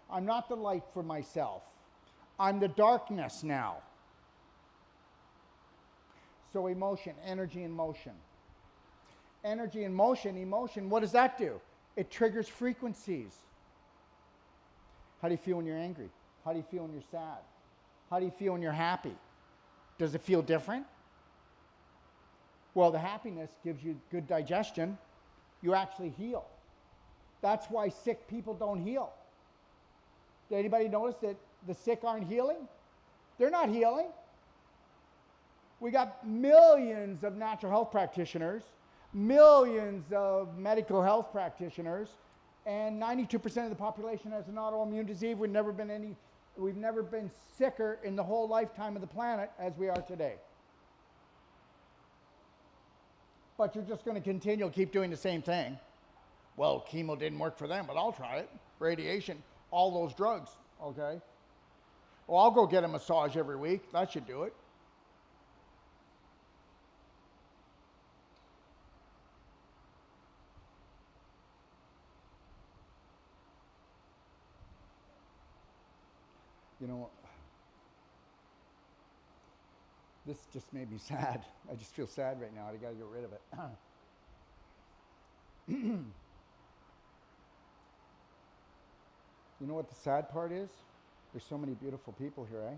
I'm not the light for myself. I'm the darkness now. So emotion, energy and motion. Energy and motion, emotion, what does that do? It triggers frequencies. How do you feel when you're angry? How do you feel when you're sad? How do you feel when you're happy? Does it feel different? Well, the happiness gives you good digestion. You actually heal. That's why sick people don't heal. Did anybody notice that the sick aren't healing? They're not healing. We got millions of natural health practitioners, millions of medical health practitioners, and 92% of the population has an autoimmune disease. We've never been sicker in the whole lifetime of the planet as we are today. But you're just going to continue to keep doing the same thing. Well, chemo didn't work for them, but I'll try it. Radiation, all those drugs, okay? Well, I'll go get a massage every week. That should do it. You know, this just made me sad. I just feel sad right now. I got to get rid of it. You know what the sad part is? There's so many beautiful people here, eh?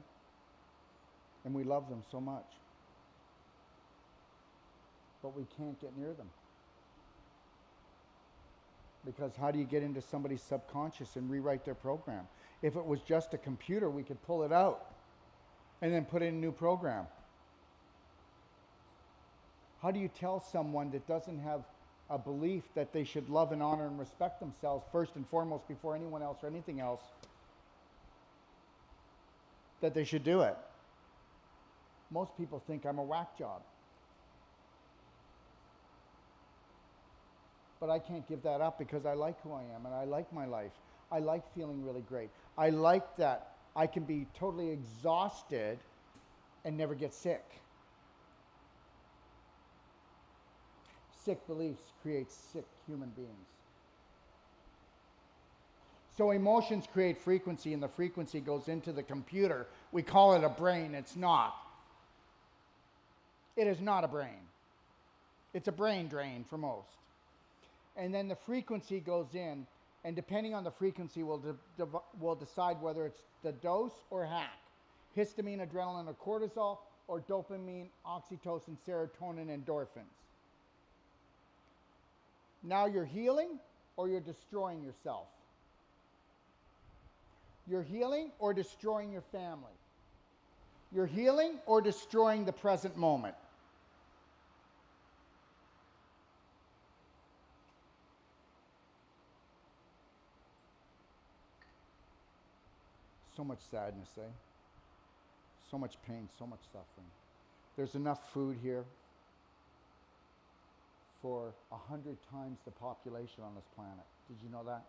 And we love them so much. But we can't get near them. Because how do you get into somebody's subconscious and rewrite their program? If it was just a computer, we could pull it out and then put in a new program. How do you tell someone that doesn't have a belief that they should love and honor and respect themselves first and foremost before anyone else or anything else, that they should do it? Most people think I'm a whack job. But I can't give that up because I like who I am and I like my life. I like feeling really great. I like that I can be totally exhausted and never get sick. Sick beliefs create sick human beings. So emotions create frequency, and the frequency goes into the computer. We call it a brain. It's not. It is not a brain. It's a brain drain for most. And then the frequency goes in, and depending on the frequency, we'll decide whether it's the dose or hack. Histamine, adrenaline, or cortisol, or dopamine, oxytocin, serotonin, endorphins. Now you're healing or you're destroying yourself. You're healing or destroying your family. You're healing or destroying the present moment. So much sadness, eh? So much pain, so much suffering. There's enough food here for 100 times the population on this planet. Did you know that?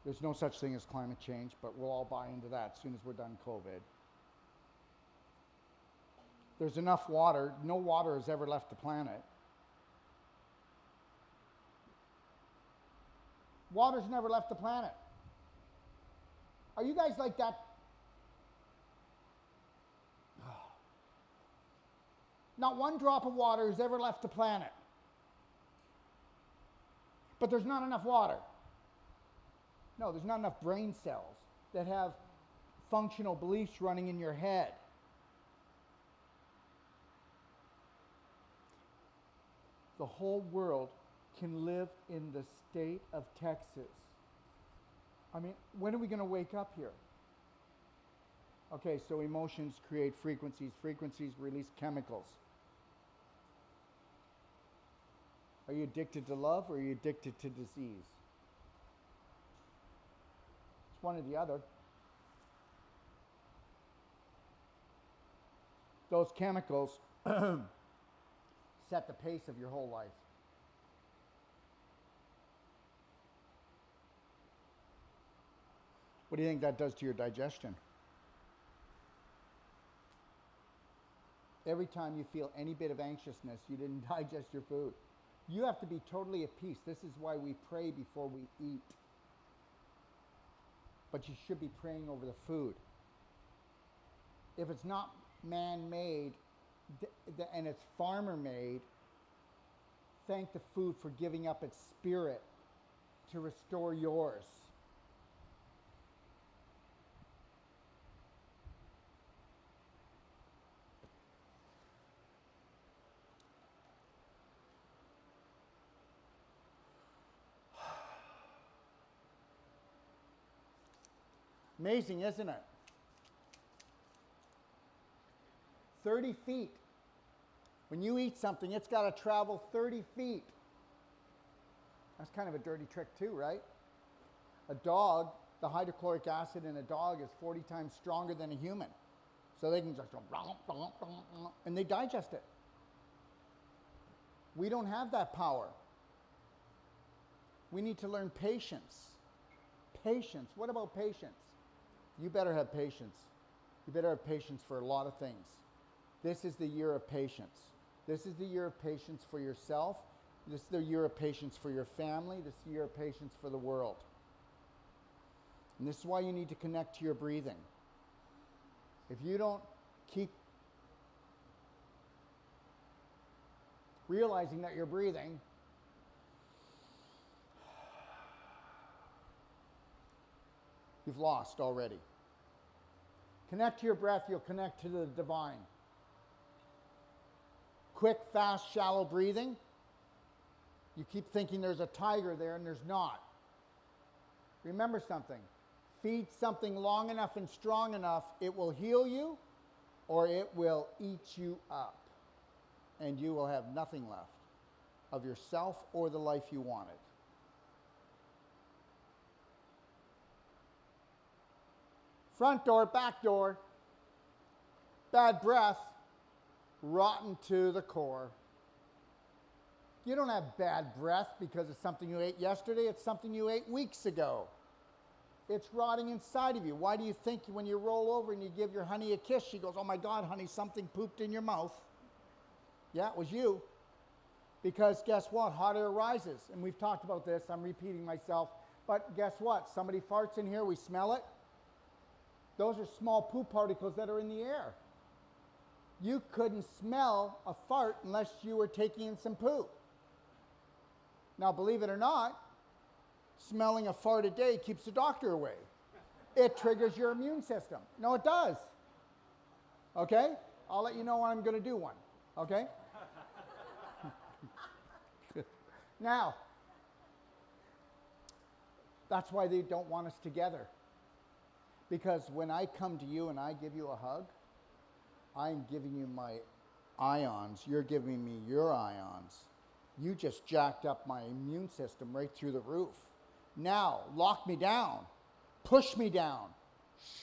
There's no such thing as climate change, but we'll all buy into that as soon as we're done COVID. There's enough water. No water has ever left the planet. Water's never left the planet. Are you guys like that? Not one drop of water has ever left the planet. But there's not enough water. No, there's not enough brain cells that have functional beliefs running in your head. The whole world can live in the state of Texas. I mean, when are we going to wake up here? Okay, so emotions create frequencies. Frequencies release chemicals. Are you addicted to love or are you addicted to disease? It's one or the other. Those chemicals set the pace of your whole life. What do you think that does to your digestion? Every time you feel any bit of anxiousness, you didn't digest your food. You have to be totally at peace. This is why we pray before we eat. but you should be praying over the food. If it's not man-made and it's farmer-made, thank the food for giving up its spirit to restore yours. Amazing, isn't it? 30 feet. When you eat something, it's got to travel 30 feet. That's kind of a dirty trick too, right? A dog, the hydrochloric acid in a dog is 40 times stronger than a human. So they can just go, and they digest it. We don't have that power. We need to learn patience. Patience. What about patience? You better have patience. You better have patience for a lot of things. This is the year of patience. This is the year of patience for yourself. This is the year of patience for your family. This is the year of patience for the world. And this is why you need to connect to your breathing. If you don't keep realizing that you're breathing, you've lost already. Connect to your breath, you'll connect to the divine. Quick, fast, shallow breathing. You keep thinking there's a tiger there and there's not. Remember something. Feed something long enough and strong enough, it will heal you or it will eat you up. And you will have nothing left of yourself or the life you wanted. Front door, back door, bad breath, rotten to the core. You don't have bad breath because it's something you ate yesterday, it's something you ate weeks ago. It's rotting inside of you. Why do you think when you roll over and you give your honey a kiss, she goes, "Oh my God, honey, something pooped in your mouth"? Yeah, it was you. Because guess what? Hot air rises. And we've talked about this, I'm repeating myself. But guess what? Somebody farts in here, we smell it. Those are small poop particles that are in the air. You couldn't smell a fart unless you were taking in some poo. Now, believe it or not, smelling a fart a day keeps the doctor away. It triggers your immune system. No, it does. Okay? I'll let you know when I'm going to do one. Okay? Now, that's why they don't want us together. Because when I come to you and I give you a hug, I'm giving you my ions. You're giving me your ions. You just jacked up my immune system right through the roof. Now, lock me down, push me down,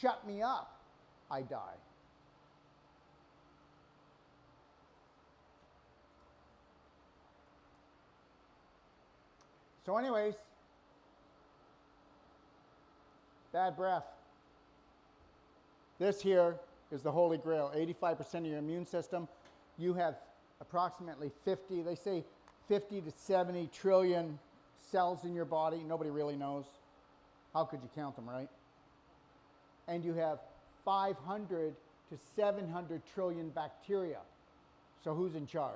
shut me up, I die. So anyways, bad breath. This here is the Holy Grail, 85% of your immune system. You have approximately 50, they say 50 to 70 trillion cells in your body. Nobody really knows. How could you count them, right? And you have 500 to 700 trillion bacteria. So who's in charge?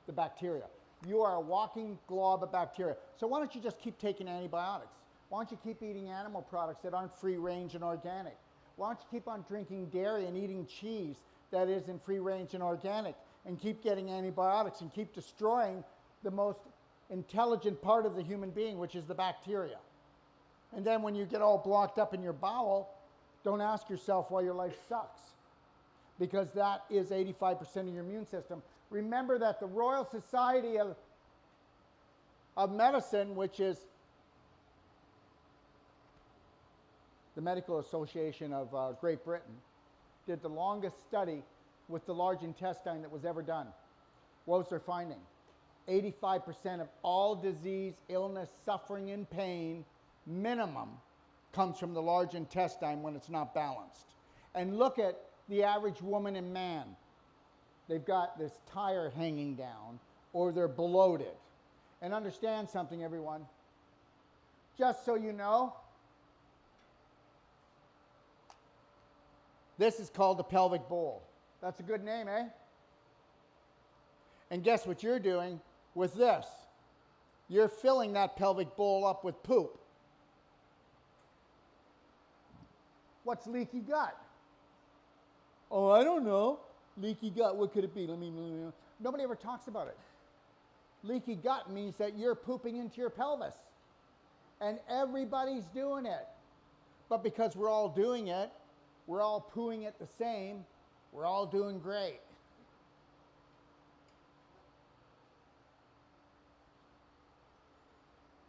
The bacteria. You are a walking glob of bacteria. So why don't you just keep taking antibiotics? Why don't you keep eating animal products that aren't free range and organic? Why don't you keep on drinking dairy and eating cheese that isn't free range and organic, and keep getting antibiotics and keep destroying the most intelligent part of the human being, which is the bacteria. And then when you get all blocked up in your bowel, don't ask yourself why your life sucks, because that is 85% of your immune system. Remember that the Royal Society of Medicine, which is the Medical Association of Great Britain, did the longest study with the large intestine that was ever done. What was their finding? 85% of all disease, illness, suffering, and pain, minimum, comes from the large intestine when it's not balanced. And look at the average woman and man. They've got this tire hanging down, or they're bloated. And understand something, everyone. Just so you know, This is called the pelvic bowl. That's a good name, eh? And guess what you're doing with this? You're filling that pelvic bowl up with poop. What's leaky gut? Oh, I don't know. Leaky gut, what could it be? Nobody ever talks about it. Leaky gut means that you're pooping into your pelvis. And everybody's doing it. But because we're all doing it, we're all pooing it the same, we're all doing great.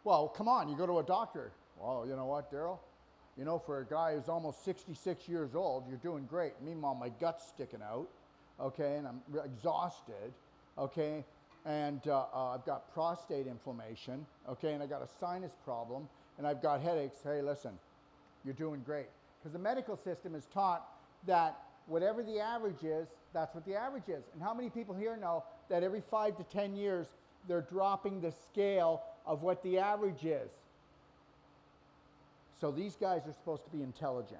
Well, come on, you go to a doctor. Well, you know what, Daryl? You know, for a guy who's almost 66 years old, you're doing great. Meanwhile, my gut's sticking out, okay, and I'm exhausted, okay, and I've got prostate inflammation, okay, and I got a sinus problem, and I've got headaches. Hey, listen, you're doing great. Because the medical system is taught that whatever the average is, that's what the average is. And how many people here know that every 5 to 10 years, they're dropping the scale of what the average is? So these guys are supposed to be intelligent.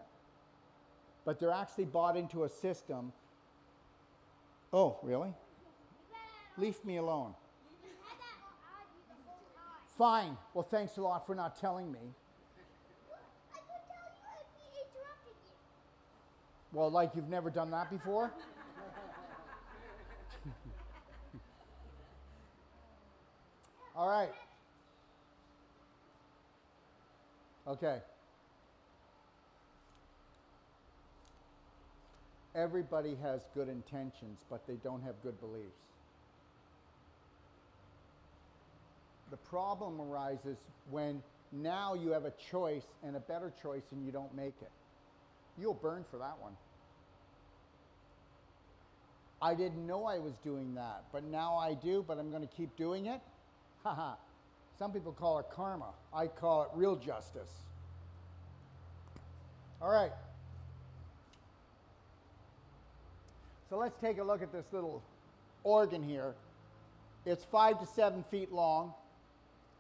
But they're actually bought into a system. Oh, really? Leave me alone. Fine. Well, thanks a lot for not telling me. I could tell you I'd be interrupting you. Well, like you've never done that before? All right. Okay. Everybody has good intentions, but they don't have good beliefs. The problem arises when now you have a choice and a better choice and you don't make it. You'll burn for that one. I didn't know I was doing that, but now I do, but I'm going to keep doing it? Haha. Some people call it karma. I call it real justice. All right. So let's take a look at this little organ here. It's 5 to 7 feet long.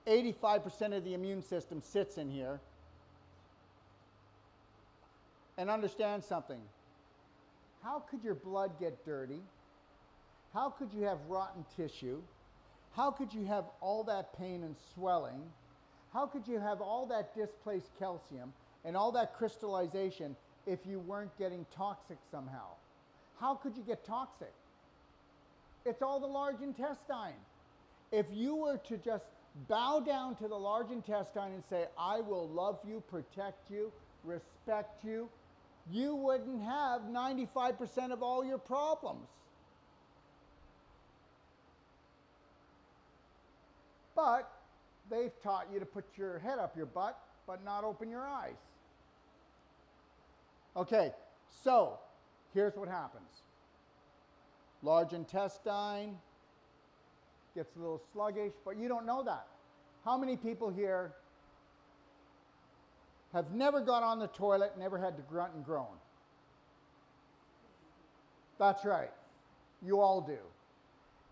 85% of the immune system sits in here. And understand something. How could your blood get dirty? How could you have rotten tissue? How could you have all that pain and swelling? How could you have all that displaced calcium and all that crystallization if you weren't getting toxic somehow? How could you get toxic? It's all the large intestine. If you were to just bow down to the large intestine and say, I will love you, protect you, respect you, you wouldn't have 95% of all your problems. But they've taught you to put your head up your butt, but not open your eyes. Okay, so here's what happens. Large intestine gets a little sluggish, but you don't know that. How many people here have never got on the toilet, never had to grunt and groan? That's right. You all do.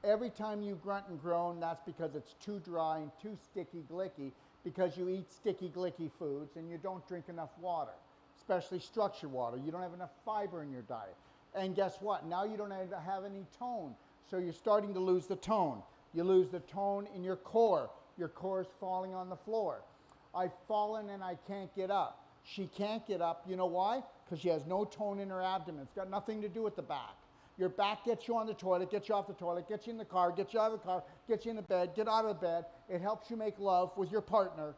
Every time you grunt and groan, that's because it's too dry and too sticky glicky, because you eat sticky glicky foods and you don't drink enough water, especially structured water. You don't have enough fiber in your diet. And guess what? Now you don't have any tone. So you're starting to lose the tone. You lose the tone in your core. Your core is falling on the floor. I've fallen and I can't get up. She can't get up. You know why? Because she has no tone in her abdomen. It's got nothing to do with the back. Your back gets you on the toilet, gets you off the toilet, gets you in the car, gets you out of the car, gets you in the bed, get out of the bed. It helps you make love with your partner.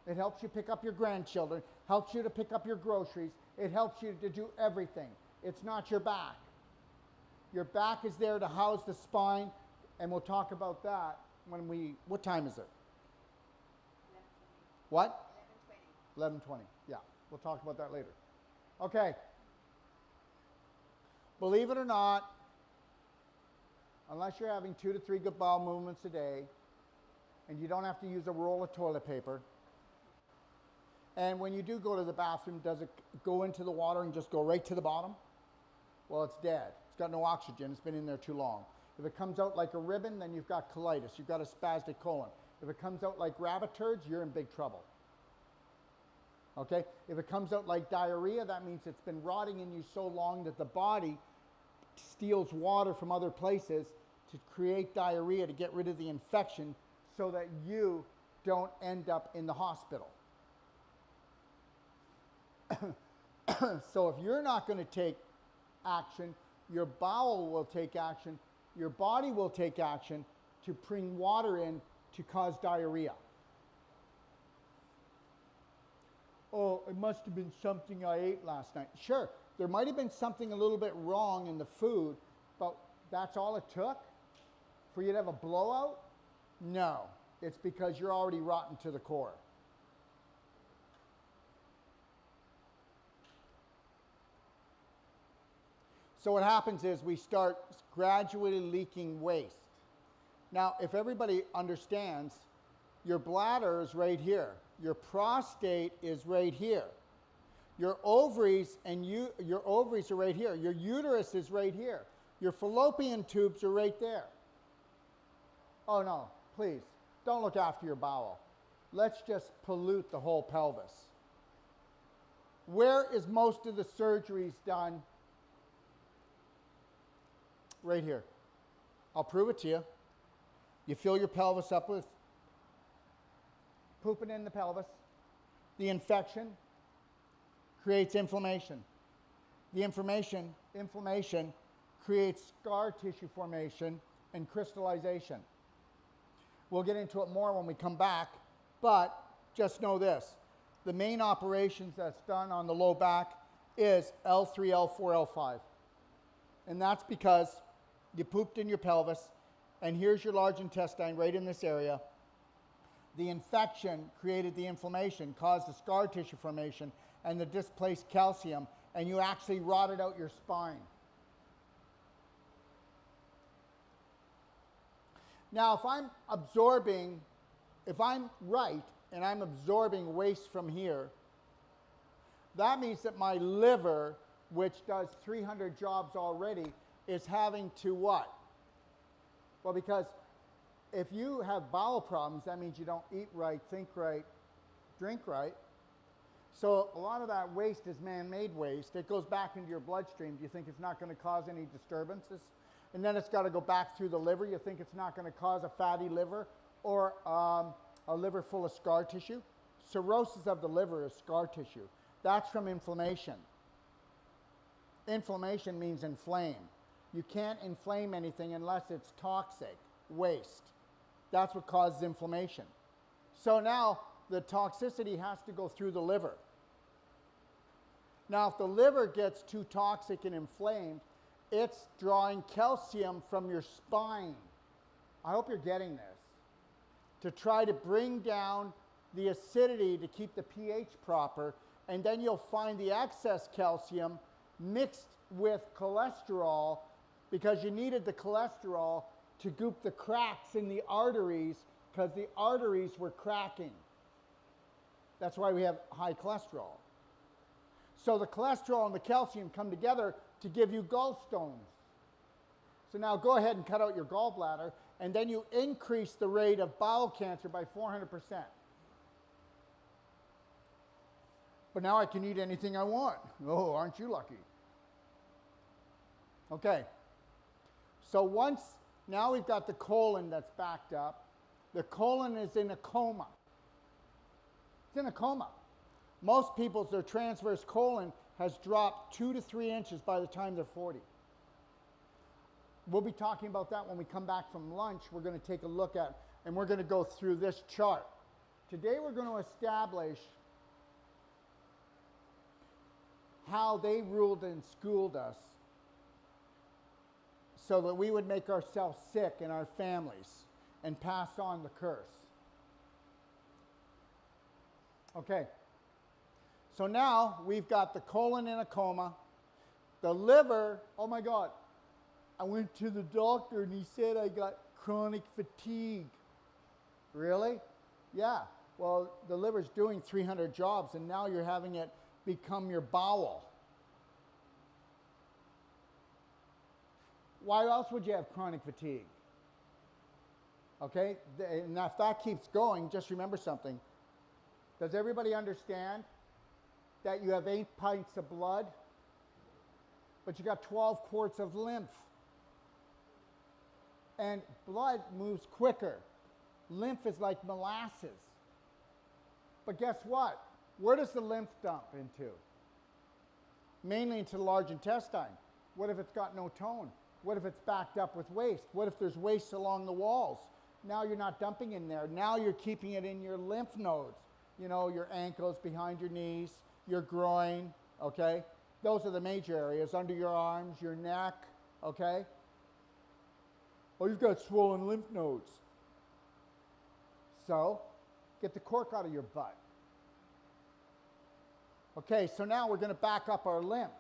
It helps you pick up your grandchildren, helps you to pick up your groceries. It helps you to do everything. It's not your back. Your back is there to house the spine, and we'll talk about that when what time is it? 11:20. What? 11:20. 11:20, yeah. We'll talk about that later. Okay. Believe it or not, unless you're having 2 to 3 good bowel movements a day, and you don't have to use a roll of toilet paper, and when you do go to the bathroom, does it go into the water and just go right to the bottom? Well, it's dead. It's got no oxygen. It's been in there too long. If it comes out like a ribbon, then you've got colitis. You've got a spastic colon. If it comes out like rabbit turds, you're in big trouble. Okay? If it comes out like diarrhea, that means it's been rotting in you so long that the body steals water from other places to create diarrhea to get rid of the infection so that you don't end up in the hospital. So if you're not going to take action, your bowel will take action, your body will take action to bring water in to cause diarrhea. Oh, it must have been something I ate last night. Sure, there might have been something a little bit wrong in the food, but that's all it took for you to have a blowout? No, it's because you're already rotten to the core. So what happens is we start gradually leaking waste. Now, if everybody understands, your bladder is right here. Your prostate is right here. Your ovaries your ovaries are right here. Your uterus is right here. Your fallopian tubes are right there. Oh no, please, don't look after your bowel. Let's just pollute the whole pelvis. Where is most of the surgeries done? Right here. I'll prove it to you. You fill your pelvis up with pooping in the pelvis. The infection creates inflammation. The inflammation creates scar tissue formation and crystallization. We'll get into it more when we come back, but just know this. The main operations that's done on the low back is L3, L4, L5. And that's because you pooped in your pelvis, and here's your large intestine right in this area. The infection created the inflammation, caused the scar tissue formation and the displaced calcium, and you actually rotted out your spine. Now, if I'm right and I'm absorbing waste from here, that means that my liver, which does 300 jobs already, is having to what? Well, because if you have bowel problems, that means you don't eat right, think right, drink right. So a lot of that waste is man-made waste. It goes back into your bloodstream. Do you think it's not going to cause any disturbances? And then it's got to go back through the liver. You think it's not going to cause a fatty liver or a liver full of scar tissue? Cirrhosis of the liver is scar tissue. That's from inflammation. Inflammation means inflame. You can't inflame anything unless it's toxic, waste. That's what causes inflammation. So now the toxicity has to go through the liver. Now, if the liver gets too toxic and inflamed, it's drawing calcium from your spine. I hope you're getting this. To try to bring down the acidity to keep the pH proper, and then you'll find the excess calcium mixed with cholesterol because you needed the cholesterol to goop the cracks in the arteries because the arteries were cracking. That's why we have high cholesterol. So the cholesterol and the calcium come together to give you gallstones. So now go ahead and cut out your gallbladder, and then you increase the rate of bowel cancer by 400%. But now I can eat anything I want. Oh, aren't you lucky? Okay. So now we've got the colon that's backed up. The colon is in a coma. It's in a coma. Most people's, their transverse colon has dropped 2 to 3 inches by the time they're 40. We'll be talking about that when we come back from lunch. We're going to take a look at, and we're going to go through this chart. Today we're going to establish how they ruled and schooled us so that we would make ourselves sick and our families and pass on the curse. Okay. So now we've got the colon in a coma. The liver, oh my God, I went to the doctor and he said I got chronic fatigue. Really? Yeah. Well, the liver's doing 300 jobs and now you're having it become your bowel. Why else would you have chronic fatigue? Okay? And if that keeps going, just remember something. Does everybody understand that you have 8 pints of blood, but you got 12 quarts of lymph. And blood moves quicker. Lymph is like molasses. But guess what? Where does the lymph dump into? Mainly into the large intestine. What if it's got no tone? What if it's backed up with waste? What if there's waste along the walls? Now you're not dumping in there. Now you're keeping it in your lymph nodes. You know, your ankles, behind your knees, your groin, okay? Those are the major areas, under your arms, your neck, okay? Oh, you've got swollen lymph nodes. So, get the cork out of your butt. Okay, so now we're going to back up our lymph.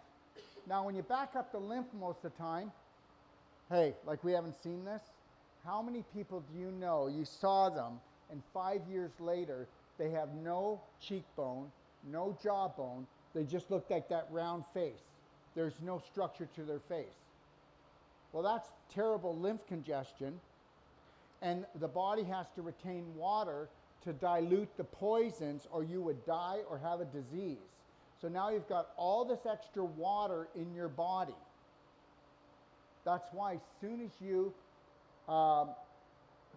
Now, when you back up the lymph most of the time, hey, like we haven't seen this, how many people do you know, you saw them, and 5 years later, they have no cheekbone, no jawbone, they just look like that round face. There's no structure to their face. Well, that's terrible lymph congestion, and the body has to retain water to dilute the poisons, or you would die or have a disease. So now you've got all this extra water in your body. That's why as soon as you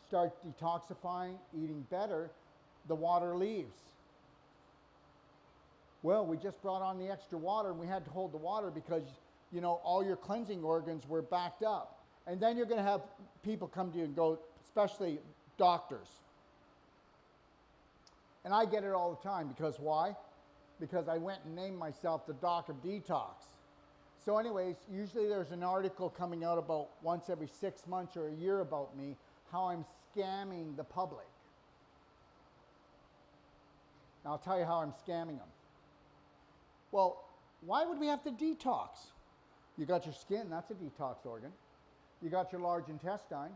start detoxifying, eating better, the water leaves. Well, we just brought on the extra water and we had to hold the water because, you know, all your cleansing organs were backed up. And then you're going to have people come to you and go, especially doctors. And I get it all the time because why? Because I went and named myself the Doc of Detox. So anyways, usually there's an article coming out about once every 6 months or a year about me, how I'm scamming the public. Now I'll tell you how I'm scamming them. Well, why would we have to detox? You got your skin, that's a detox organ. You got your large intestine.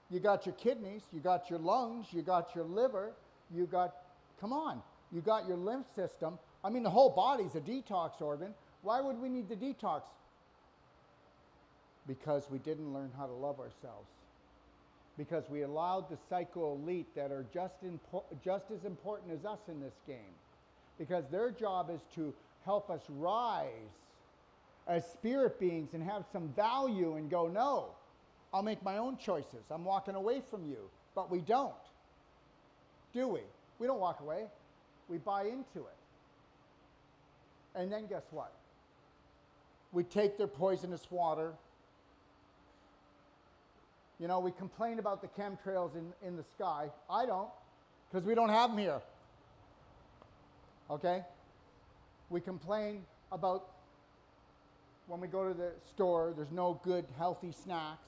You got your kidneys, you got your lungs, you got your liver, you got, come on, you got your lymph system. I mean, the whole body's a detox organ. Why would we need the detox? Because we didn't learn how to love ourselves. Because we allowed the psycho-elite that are just as important as us in this game. Because their job is to help us rise as spirit beings and have some value and go, no, I'll make my own choices. I'm walking away from you. But we don't. Do we? We don't walk away. We buy into it. And then guess what? We take their poisonous water. You know, we complain about the chemtrails in the sky. I don't, because we don't have them here. Okay? We complain about when we go to the store, there's no good, healthy snacks.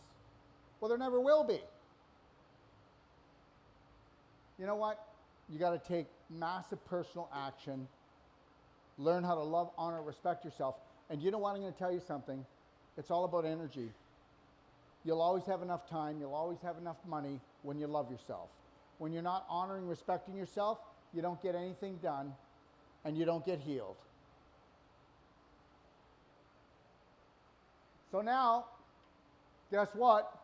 Well, there never will be. You know what? You got to take massive personal action. Learn how to love, honor, respect yourself. And you know what? I'm going to tell you something. It's all about energy. You'll always have enough time. You'll always have enough money when you love yourself. When you're not honoring, respecting yourself, you don't get anything done and you don't get healed. So now, guess what?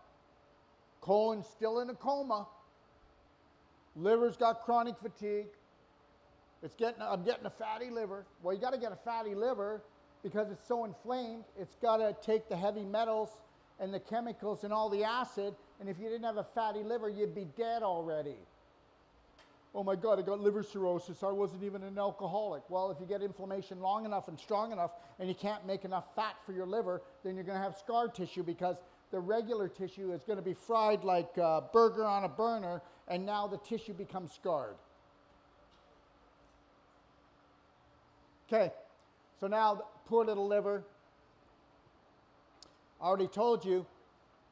Colon's still in a coma. Liver's got chronic fatigue. I'm getting a fatty liver. Well, you got to get a fatty liver because it's so inflamed. It's got to take the heavy metals and the chemicals and all the acid. And if you didn't have a fatty liver, you'd be dead already. Oh my God, I got liver cirrhosis. I wasn't even an alcoholic. Well, if you get inflammation long enough and strong enough and you can't make enough fat for your liver, then you're going to have scar tissue because the regular tissue is going to be fried like a burger on a burner, and now the tissue becomes scarred. Okay, so now poor little liver. I already told you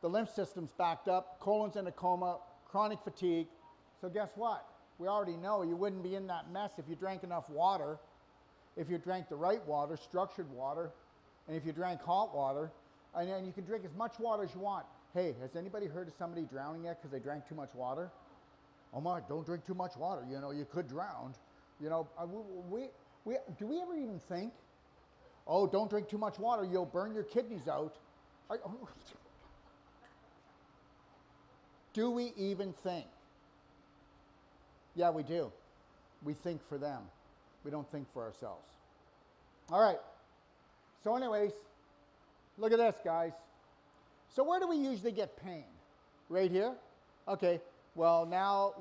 the lymph system's backed up, colon's in a coma, chronic fatigue. So guess what? We already know you wouldn't be in that mess if you drank enough water, if you drank the right water, structured water, and if you drank hot water. And then you can drink as much water as you want. Hey, has anybody heard of somebody drowning yet because they drank too much water? Oh my, don't drink too much water. You know, you could drown. You know, do we ever even think, oh, don't drink too much water, you'll burn your kidneys out? Do we even think? Yeah, we do. We think for them. We don't think for ourselves. All right. So anyways, look at this, guys. So where do we usually get pain? Right here? Okay. Well, now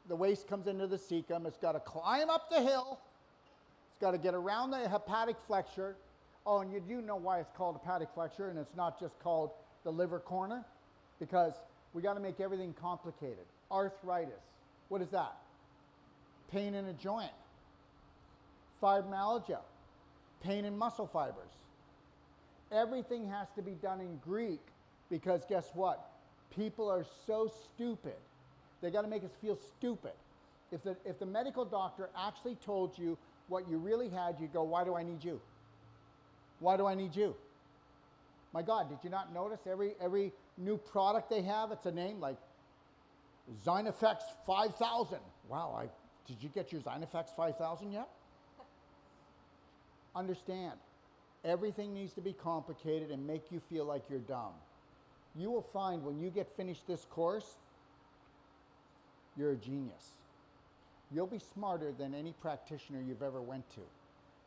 the waste comes into the cecum. It's got to climb up the hill. It's got to get around the hepatic flexure. Oh, and you do know why it's called hepatic flexure and it's not just called the liver corner? Because we got to make everything complicated. Arthritis. What is that? Pain in a joint. Fibromyalgia. Pain in muscle fibers. Everything has to be done in Greek because guess what? People are so stupid. They got to make us feel stupid. If the medical doctor actually told you what you really had, you go, why do I need you? Why do I need you? My God, did you not notice every new product they have, it's a name like Zinefex 5000. Wow, did you get your Zinefex 5000 yet? Understand, everything needs to be complicated and make you feel like you're dumb. You will find when you get finished this course, you're a genius. You'll be smarter than any practitioner you've ever went to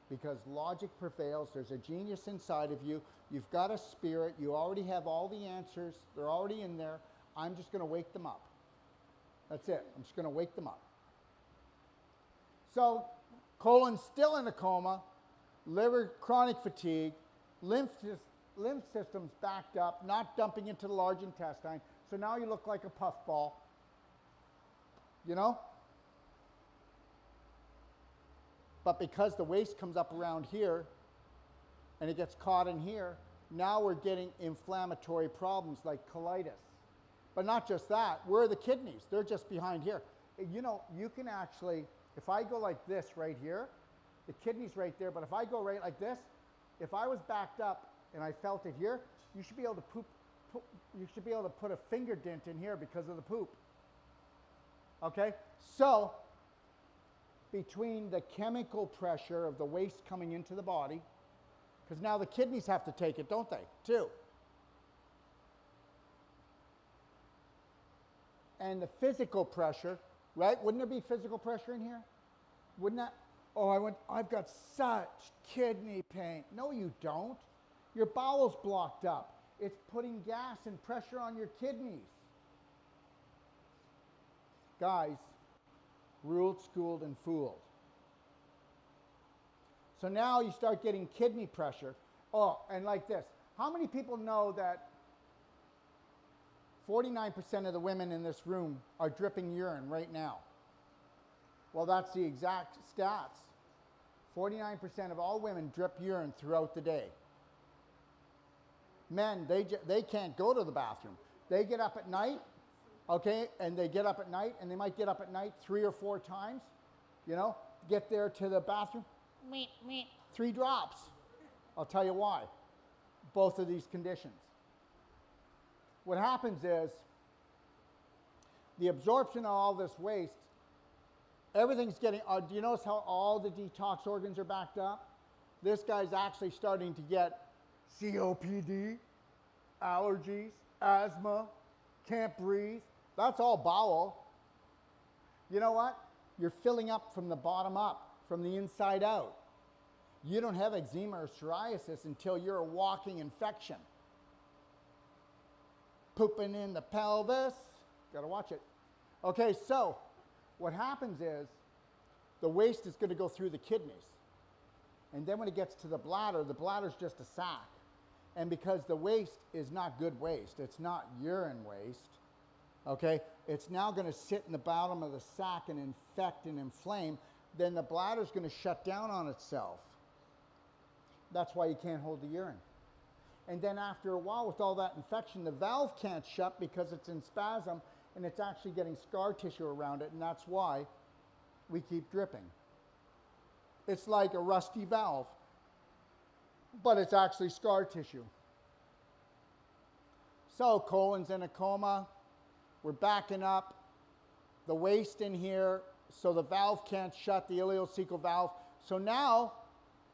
because logic prevails. There's a genius inside of you. You've got a spirit. You already have all the answers. They're already in there. I'm just going to wake them up. That's it. I'm just going to wake them up. So, colon's still in a coma, liver chronic fatigue, lymph system's backed up, not dumping into the large intestine. So now you look like a puffball. You know? But because the waste comes up around here and it gets caught in here, now we're getting inflammatory problems like colitis. But not just that, where are the kidneys? They're just behind here. You know, you can actually, if I go like this right here, the kidney's right there, but if I go right like this, if I was backed up and I felt it here, you should be able to you should be able to put a finger dent in here because of the poop. Okay? So, between the chemical pressure of the waste coming into the body, because now the kidneys have to take it, don't they, too? And the physical pressure, right? Wouldn't there be physical pressure in here? Wouldn't that? Oh, I've got such kidney pain. No, you don't. Your bowel's blocked up. It's putting gas and pressure on your kidneys. Guys, ruled, schooled, and fooled. So now you start getting kidney pressure. Oh, and like this. How many people know that 49% of the women in this room are dripping urine right now? Well, that's the exact stats. 49% of all women drip urine throughout the day. Men, they can't go to the bathroom. They get up at night, okay, and they get up at night, and they might get up at night 3 or 4 times, you know, get there to the bathroom, 3 drops. I'll tell you why. Both of these conditions. What happens is the absorption of all this waste, everything's getting, do you notice how all the detox organs are backed up? This guy's actually starting to get COPD, allergies, asthma, can't breathe. That's all bowel. You know what? You're filling up from the bottom up, from the inside out. You don't have eczema or psoriasis until you're a walking infection. Pooping in the pelvis. Got to watch it. Okay, so what happens is the waste is going to go through the kidneys. And then when it gets to the bladder's just a sac. And because the waste is not good waste, it's not urine waste, okay, it's now going to sit in the bottom of the sac and infect and inflame, then the bladder's going to shut down on itself. That's why you can't hold the urine. And then after a while, with all that infection, the valve can't shut because it's in spasm and it's actually getting scar tissue around it, and that's why we keep dripping. It's like a rusty valve, but it's actually scar tissue. So colon's in a coma. We're backing up. The waste in here, so the valve can't shut, the ileocecal valve. So now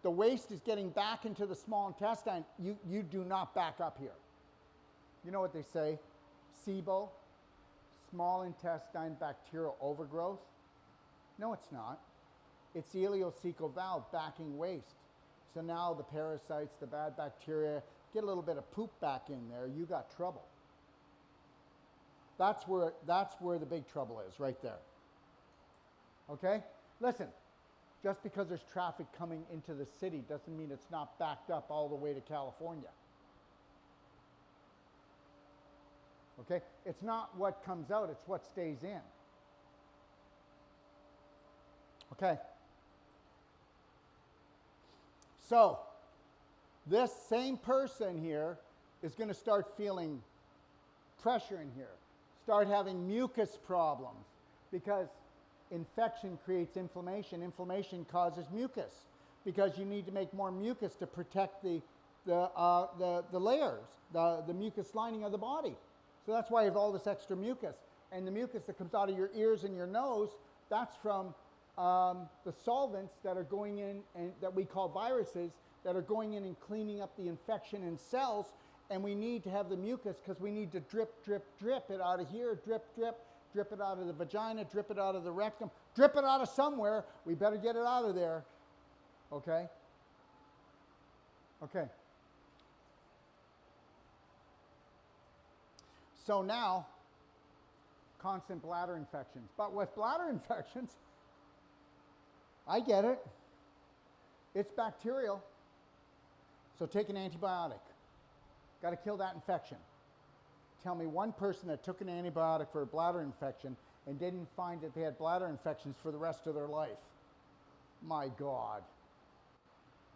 the waste is getting back into the small intestine. You do not back up here. You know what they say? SIBO, small intestine bacterial overgrowth. No, it's not. It's the ileocecal valve backing waste. So now the parasites, the bad bacteria, get a little bit of poop back in there, you got trouble. That's where the big trouble is, right there. Okay? Listen, just because there's traffic coming into the city doesn't mean it's not backed up all the way to California. Okay? It's not what comes out, it's what stays in. Okay? So, this same person here is going to start feeling pressure in here, start having mucus problems, because infection creates inflammation. Inflammation causes mucus, because you need to make more mucus to protect the layers, the mucus lining of the body. So that's why you have all this extra mucus. And the mucus that comes out of your ears and your nose, that's from the solvents that are going in, and that we call viruses, that are going in and cleaning up the infection in cells. And we need to have the mucus because we need to drip, drip, drip it out of here, drip, drip, drip it out of the vagina, drip it out of the rectum, drip it out of somewhere. We better get it out of there. Okay? Okay. So now, constant bladder infections. But with bladder infections, I get it. It's bacterial. So take an antibiotic. Got to kill that infection. Tell me one person that took an antibiotic for a bladder infection and didn't find that they had bladder infections for the rest of their life. My God.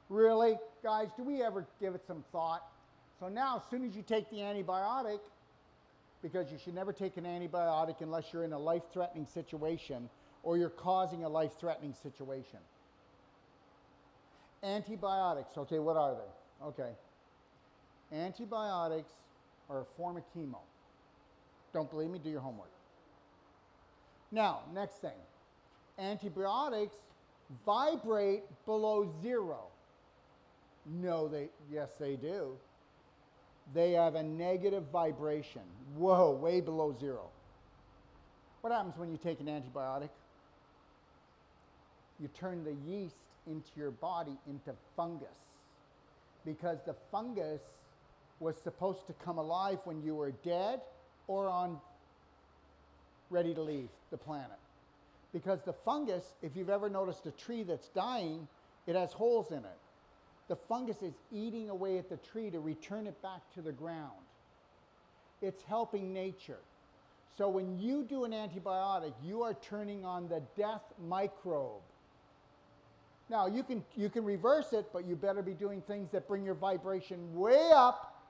Really? Guys, do we ever give it some thought? So now, as soon as you take the antibiotic, because you should never take an antibiotic unless you're in a life-threatening situation or you're causing a life-threatening situation. Antibiotics, okay, what are they? Okay. Antibiotics are a form of chemo. Don't believe me? Do your homework. Now, next thing. Antibiotics vibrate below zero. No, yes, they do. They have a negative vibration. Whoa, way below zero. What happens when you take an antibiotic? You turn the yeast into your body into fungus, because the fungus was supposed to come alive when you were dead or ready to leave the planet. Because the fungus, if you've ever noticed a tree that's dying, it has holes in it. The fungus is eating away at the tree to return it back to the ground. It's helping nature. So when you do an antibiotic, you are turning on the death microbe. Now, you can reverse it, but you better be doing things that bring your vibration way up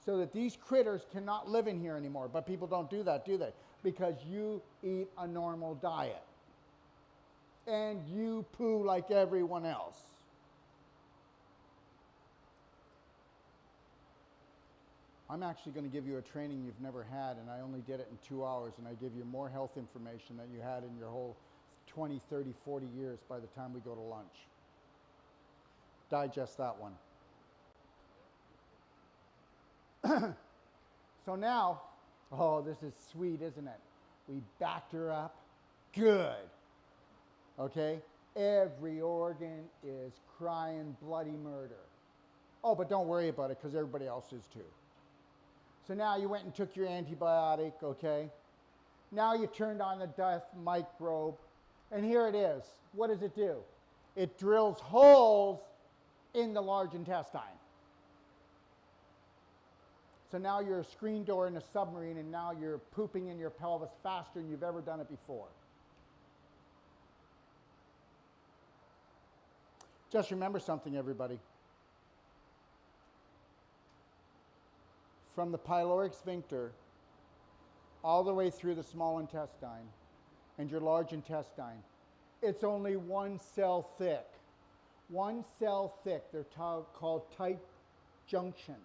so that these critters cannot live in here anymore. But people don't do that, do they? Because you eat a normal diet. And you poo like everyone else. I'm actually going to give you a training you've never had, and I only did it in 2 hours, and I give you more health information than you had in your whole 20, 30, 40 years by the time we go to lunch. Digest that one. So now, oh, this is sweet, isn't it? We backed her up. Good. Okay? Every organ is crying bloody murder. Oh, but don't worry about it, because everybody else is too. So now you went and took your antibiotic, okay? Now you turned on the death microbe, and here it is. What does it do? It drills holes in the large intestine. So now you're a screen door in a submarine, and now you're pooping in your pelvis faster than you've ever done it before. Just remember something, everybody. From the pyloric sphincter all the way through the small intestine and your large intestine, it's only 1 cell thick. 1 cell thick. They're called tight junctions.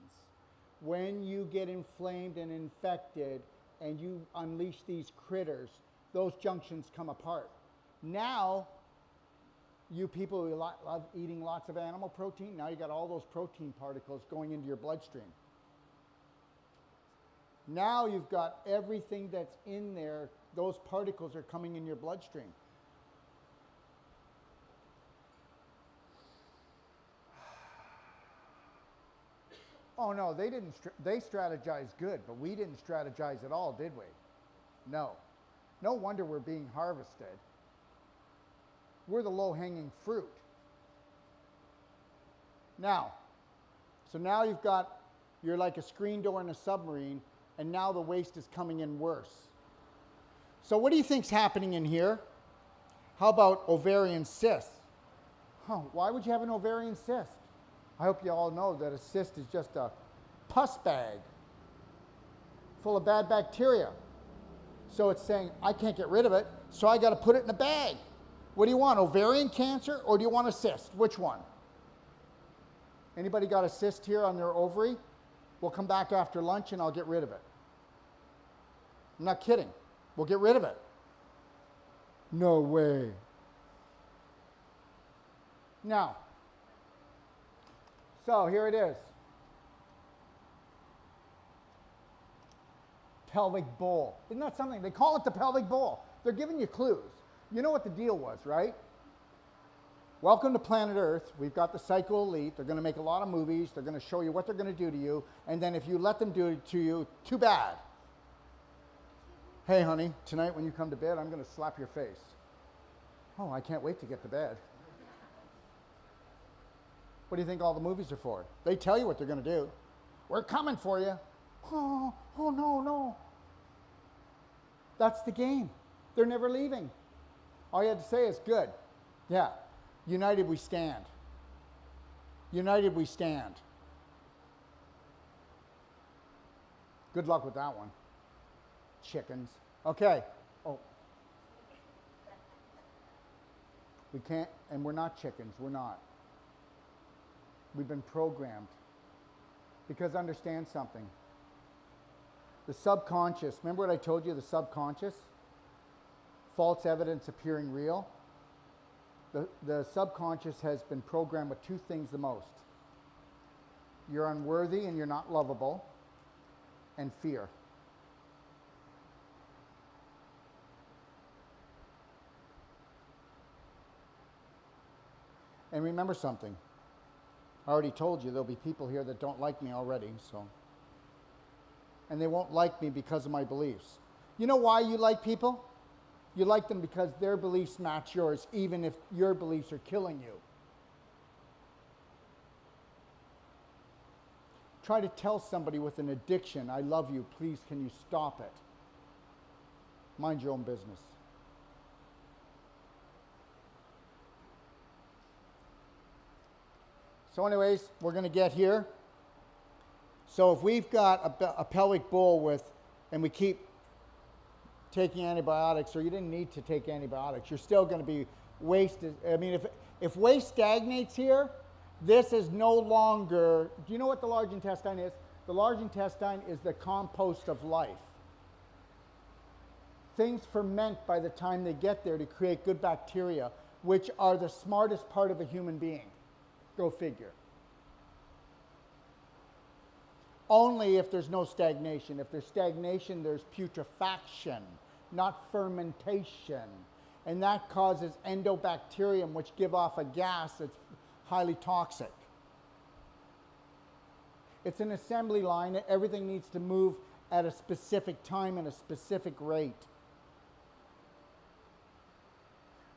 When you get inflamed and infected and you unleash these critters, those junctions come apart. Now, you people who love eating lots of animal protein, now you got all those protein particles going into your bloodstream. Now you've got everything that's in there, those particles are coming in your bloodstream. Oh no, they didn't. They strategized good, but we didn't strategize at all, did we? No. No wonder we're being harvested. We're the low-hanging fruit. Now, so now you're like a screen door in a submarine, and now the waste is coming in worse. So what do you think's happening in here? How about ovarian cysts? Why would you have an ovarian cyst? I hope you all know that a cyst is just a pus bag full of bad bacteria. So it's saying, I can't get rid of it, so I got to put it in a bag. What do you want, ovarian cancer, or do you want a cyst? Which one? Anybody got a cyst here on their ovary? We'll come back after lunch and I'll get rid of it. I'm not kidding. We'll get rid of it. No way. Now, so here it is. Pelvic bowl. Isn't that something? They call it the pelvic bowl. They're giving you clues. You know what the deal was, right? Welcome to planet Earth. We've got the psycho elite. They're going to make a lot of movies. They're going to show you what they're going to do to you. And then if you let them do it to you, too bad. Hey, honey, tonight when you come to bed, I'm going to slap your face. Oh, I can't wait to get to bed. What do you think all the movies are for? They tell you what they're going to do. We're coming for you. Oh, no. That's the game. They're never leaving. All you had to say is good. Yeah. United we stand. United we stand. Good luck with that one. Chickens. Okay. Oh. We can't, and we're not chickens. We're not. We've been programmed. Because understand something. The subconscious, remember what I told you, the subconscious? False evidence appearing real. The subconscious has been programmed with two things the most. You're unworthy and you're not lovable, and fear. And remember something. I already told you there'll be people here that don't like me already, so. And they won't like me because of my beliefs. You know why you like people? You like them because their beliefs match yours, even if your beliefs are killing you. Try to tell somebody with an addiction, I love you, please can you stop it? Mind your own business. So anyways, we're going to get here. So if we've got a pelvic bowl with, and we keep taking antibiotics, or you didn't need to take antibiotics, you're still going to be wasted. I mean, if waste stagnates here, this is no longer, do you know what the large intestine is? The large intestine is the compost of life. Things ferment by the time they get there to create good bacteria, which are the smartest part of a human being. Go figure. Only if there's no stagnation. If there's stagnation, there's putrefaction, not fermentation. And that causes endobacterium, which give off a gas that's highly toxic. It's an assembly line. Everything needs to move at a specific time and a specific rate.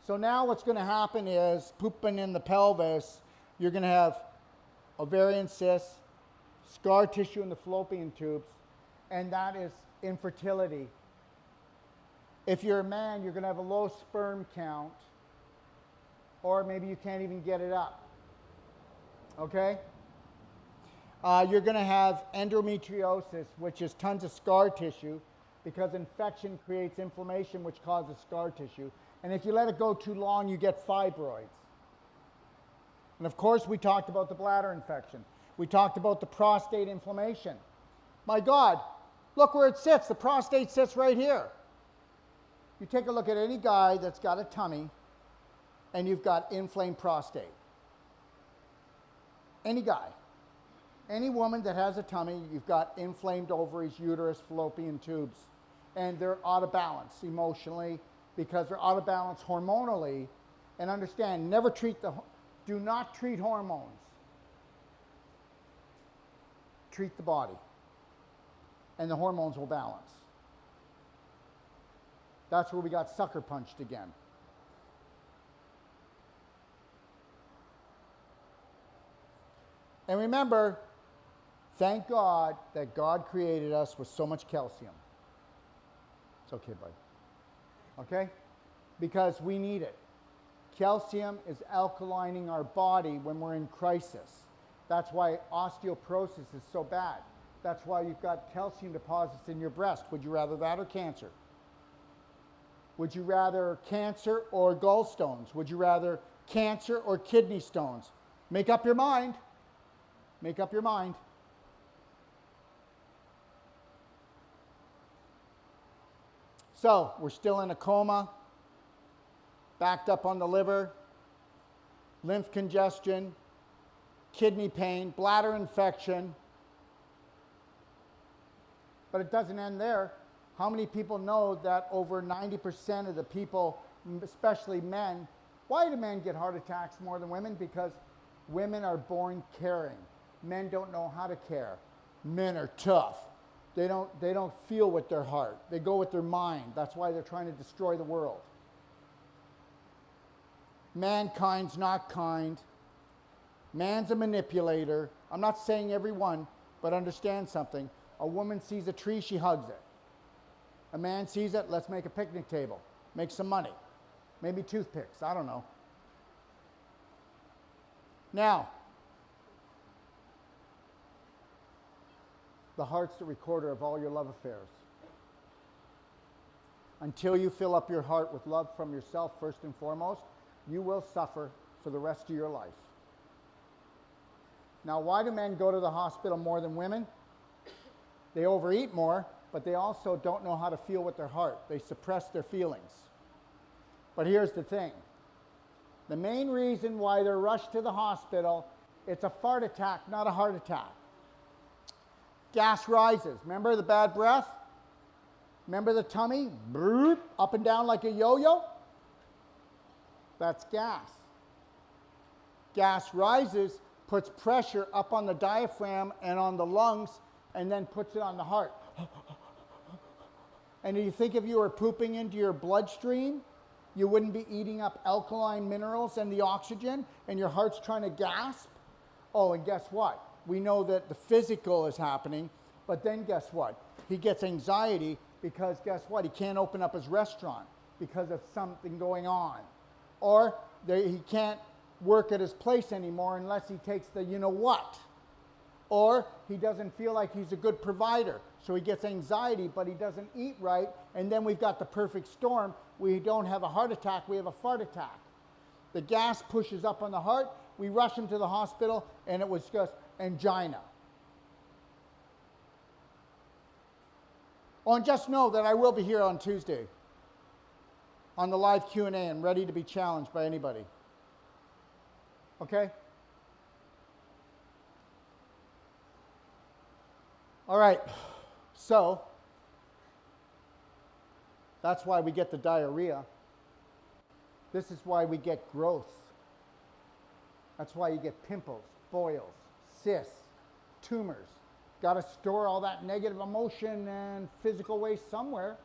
So now what's going to happen is, pooping in the pelvis, you're going to have ovarian cysts, scar tissue in the fallopian tubes, and that is infertility. If you're a man, you're going to have a low sperm count, or maybe you can't even get it up. Okay? You're going to have endometriosis, which is tons of scar tissue, because infection creates inflammation, which causes scar tissue. And if you let it go too long, you get fibroids. And of course, we talked about the bladder infection. We talked about the prostate inflammation. My God, look where it sits. The prostate sits right here. You take a look at any guy that's got a tummy, and you've got inflamed prostate. Any guy. Any woman that has a tummy, you've got inflamed ovaries, uterus, fallopian tubes. And they're out of balance emotionally because they're out of balance hormonally. And understand, do not treat hormones. treat the body, and the hormones will balance. That's where we got sucker punched again. And remember, thank God that God created us with so much calcium. It's okay, bud. Okay? Because we need it. Calcium is alkalining our body when we're in crisis. That's why osteoporosis is so bad. That's why you've got calcium deposits in your breast. Would you rather that or cancer? Would you rather cancer or gallstones? Would you rather cancer or kidney stones? Make up your mind. Make up your mind. So, we're still in a coma, backed up on the liver, lymph congestion, kidney pain, bladder infection. But it doesn't end there. How many people know that over 90% of the people, especially men, why do men get heart attacks more than women? Because women are born caring. Men don't know how to care. Men are tough. They don't feel with their heart. They go with their mind. That's why they're trying to destroy the world. Mankind's not kind. Man's a manipulator. I'm not saying everyone, but understand something. A woman sees a tree, she hugs it. A man sees it, let's make a picnic table. Make some money. Maybe toothpicks, I don't know. Now, the heart's the recorder of all your love affairs. Until you fill up your heart with love from yourself, first and foremost, you will suffer for the rest of your life. Now, why do men go to the hospital more than women? They overeat more, but they also don't know how to feel with their heart. They suppress their feelings. But here's the thing. The main reason why they're rushed to the hospital, it's a fart attack, not a heart attack. Gas rises. Remember the bad breath? Remember the tummy? Brrr, up and down like a yo-yo? That's gas. Gas rises, puts pressure up on the diaphragm and on the lungs, and then puts it on the heart. And do you think if you were pooping into your bloodstream, you wouldn't be eating up alkaline minerals and the oxygen, and your heart's trying to gasp? Oh, and guess what? We know that the physical is happening, but then guess what? He gets anxiety because guess what? He can't open up his restaurant because of something going on. Or he can't work at his place anymore unless he takes the you know what. Or he doesn't feel like he's a good provider. So he gets anxiety, but he doesn't eat right. And then we've got the perfect storm. We don't have a heart attack, we have a fart attack. The gas pushes up on the heart. We rush him to the hospital, and it was just angina. Oh, and just know that I will be here on Tuesday on the live Q&A and ready to be challenged by anybody. Okay? All right, so that's why we get the diarrhea. This is why we get growth. That's why you get pimples, boils, cysts, tumors. Got to store all that negative emotion and physical waste somewhere.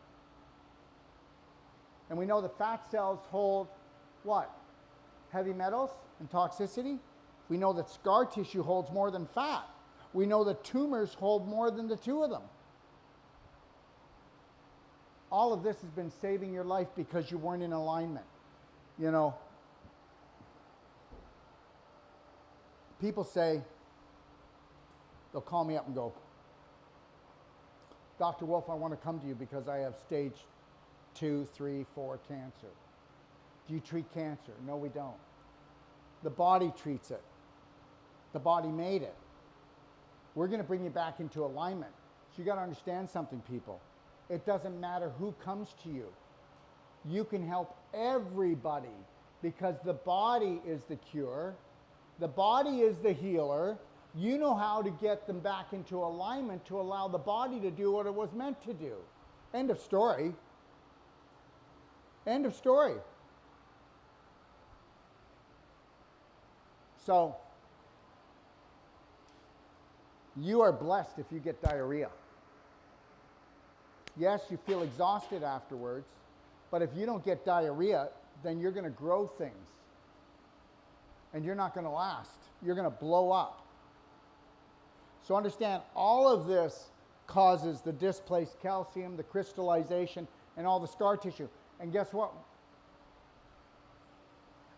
And we know the fat cells hold what? Heavy metals and toxicity. We know that scar tissue holds more than fat. We know that tumors hold more than the two of them. All of this has been saving your life because you weren't in alignment. You know, people say, they'll call me up and go, Dr. Wolf, I want to come to you because I have stage 2, 3, 4 cancer. Do you treat cancer? No, we don't. The body treats it. The body made it. We're going to bring you back into alignment. So you got to understand something, people. It doesn't matter who comes to you. You can help everybody because the body is the cure. The body is the healer. You know how to get them back into alignment to allow the body to do what it was meant to do. End of story. End of story. So, You are blessed if you get diarrhea. Yes, you feel exhausted afterwards, but if you don't get diarrhea, then you're going to grow things. And you're not going to last. You're going to blow up. So understand, all of this causes the displaced calcium, the crystallization, and all the scar tissue. And guess what?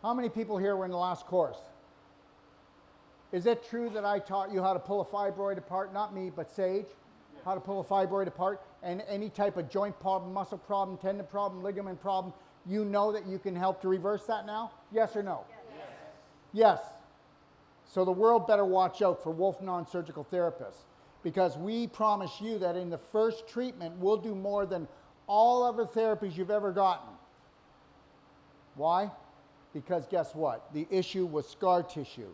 How many people here were in the last course? Is it true that I taught you how to pull a fibroid apart? Not me, but Sage. Yes. How to pull a fibroid apart, and any type of joint problem, muscle problem, tendon problem, ligament problem, you know that you can help to reverse that now? Yes or no? Yes. Yes. So the world better watch out for Wolf non-surgical therapists, because we promise you that in the first treatment, we'll do more than all other therapies you've ever gotten. Why? Because guess what? The issue was scar tissue.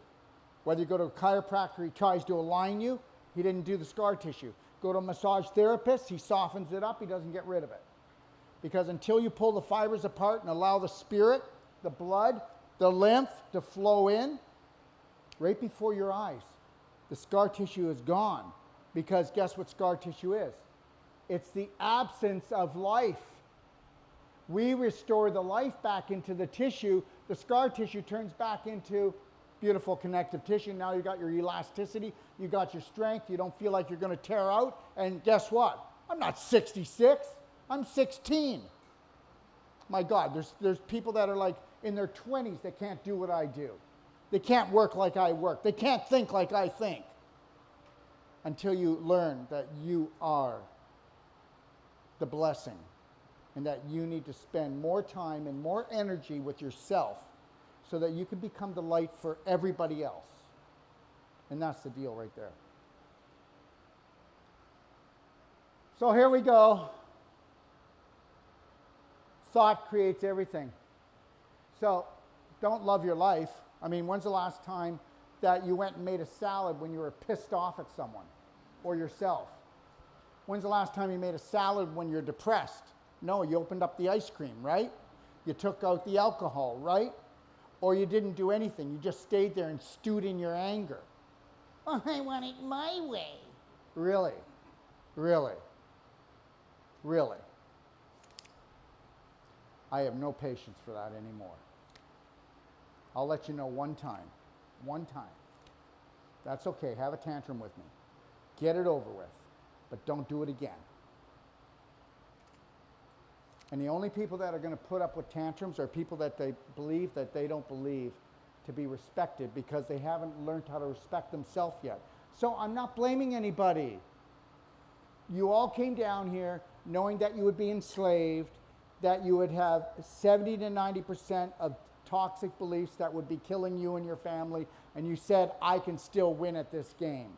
Whether you go to a chiropractor, he tries to align you, he didn't do the scar tissue. Go to a massage therapist, he softens it up, he doesn't get rid of it. Because until you pull the fibers apart and allow the spirit, the blood, the lymph to flow in, right before your eyes, the scar tissue is gone. Because guess what scar tissue is? It's the absence of life. We restore the life back into the tissue, the scar tissue turns back into beautiful connective tissue. Now you got your elasticity, you got your strength, you don't feel like you're going to tear out. And guess what? I'm not 66, I'm 16. My God, there's people that are like in their 20s that can't do what I do. They can't work like I work. They can't think like I think. Until you learn that you are the blessing and that you need to spend more time and more energy with yourself so that you can become the light for everybody else. And that's the deal right there. So here we go. Thought creates everything. So don't love your life. I mean, when's the last time that you went and made a salad when you were pissed off at someone or yourself? When's the last time you made a salad when you're depressed? No, you opened up the ice cream, right? You took out the alcohol, right? Or you didn't do anything. You just stayed there and stewed in your anger. Oh, I want it my way. Really? Really? Really? I have no patience for that anymore. I'll let you know one time. One time. That's okay. Have a tantrum with me. Get it over with. But don't do it again. And the only people that are going to put up with tantrums are people that they believe that they don't believe to be respected, because they haven't learned how to respect themselves yet. So I'm not blaming anybody. You all came down here knowing that you would be enslaved, that you would have 70 to 90% of toxic beliefs that would be killing you and your family, and you said, I can still win at this game.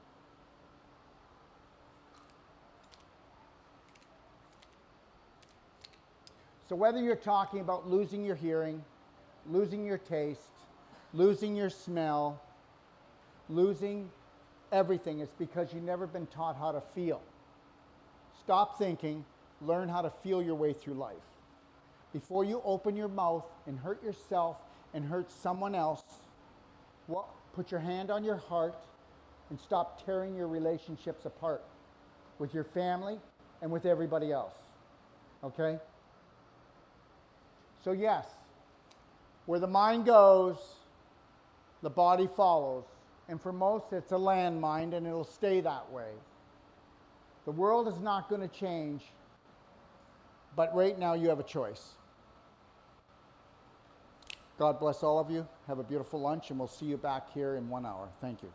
So whether you're talking about losing your hearing, losing your taste, losing your smell, losing everything, it's because you've never been taught how to feel. Stop thinking, learn how to feel your way through life. Before you open your mouth and hurt yourself and hurt someone else, put your hand on your heart and stop tearing your relationships apart with your family and with everybody else. Okay? So yes, where the mind goes, the body follows. And for most, it's a landmine, and it'll stay that way. The world is not going to change, but right now you have a choice. God bless all of you. Have a beautiful lunch, and we'll see you back here in 1 hour. Thank you.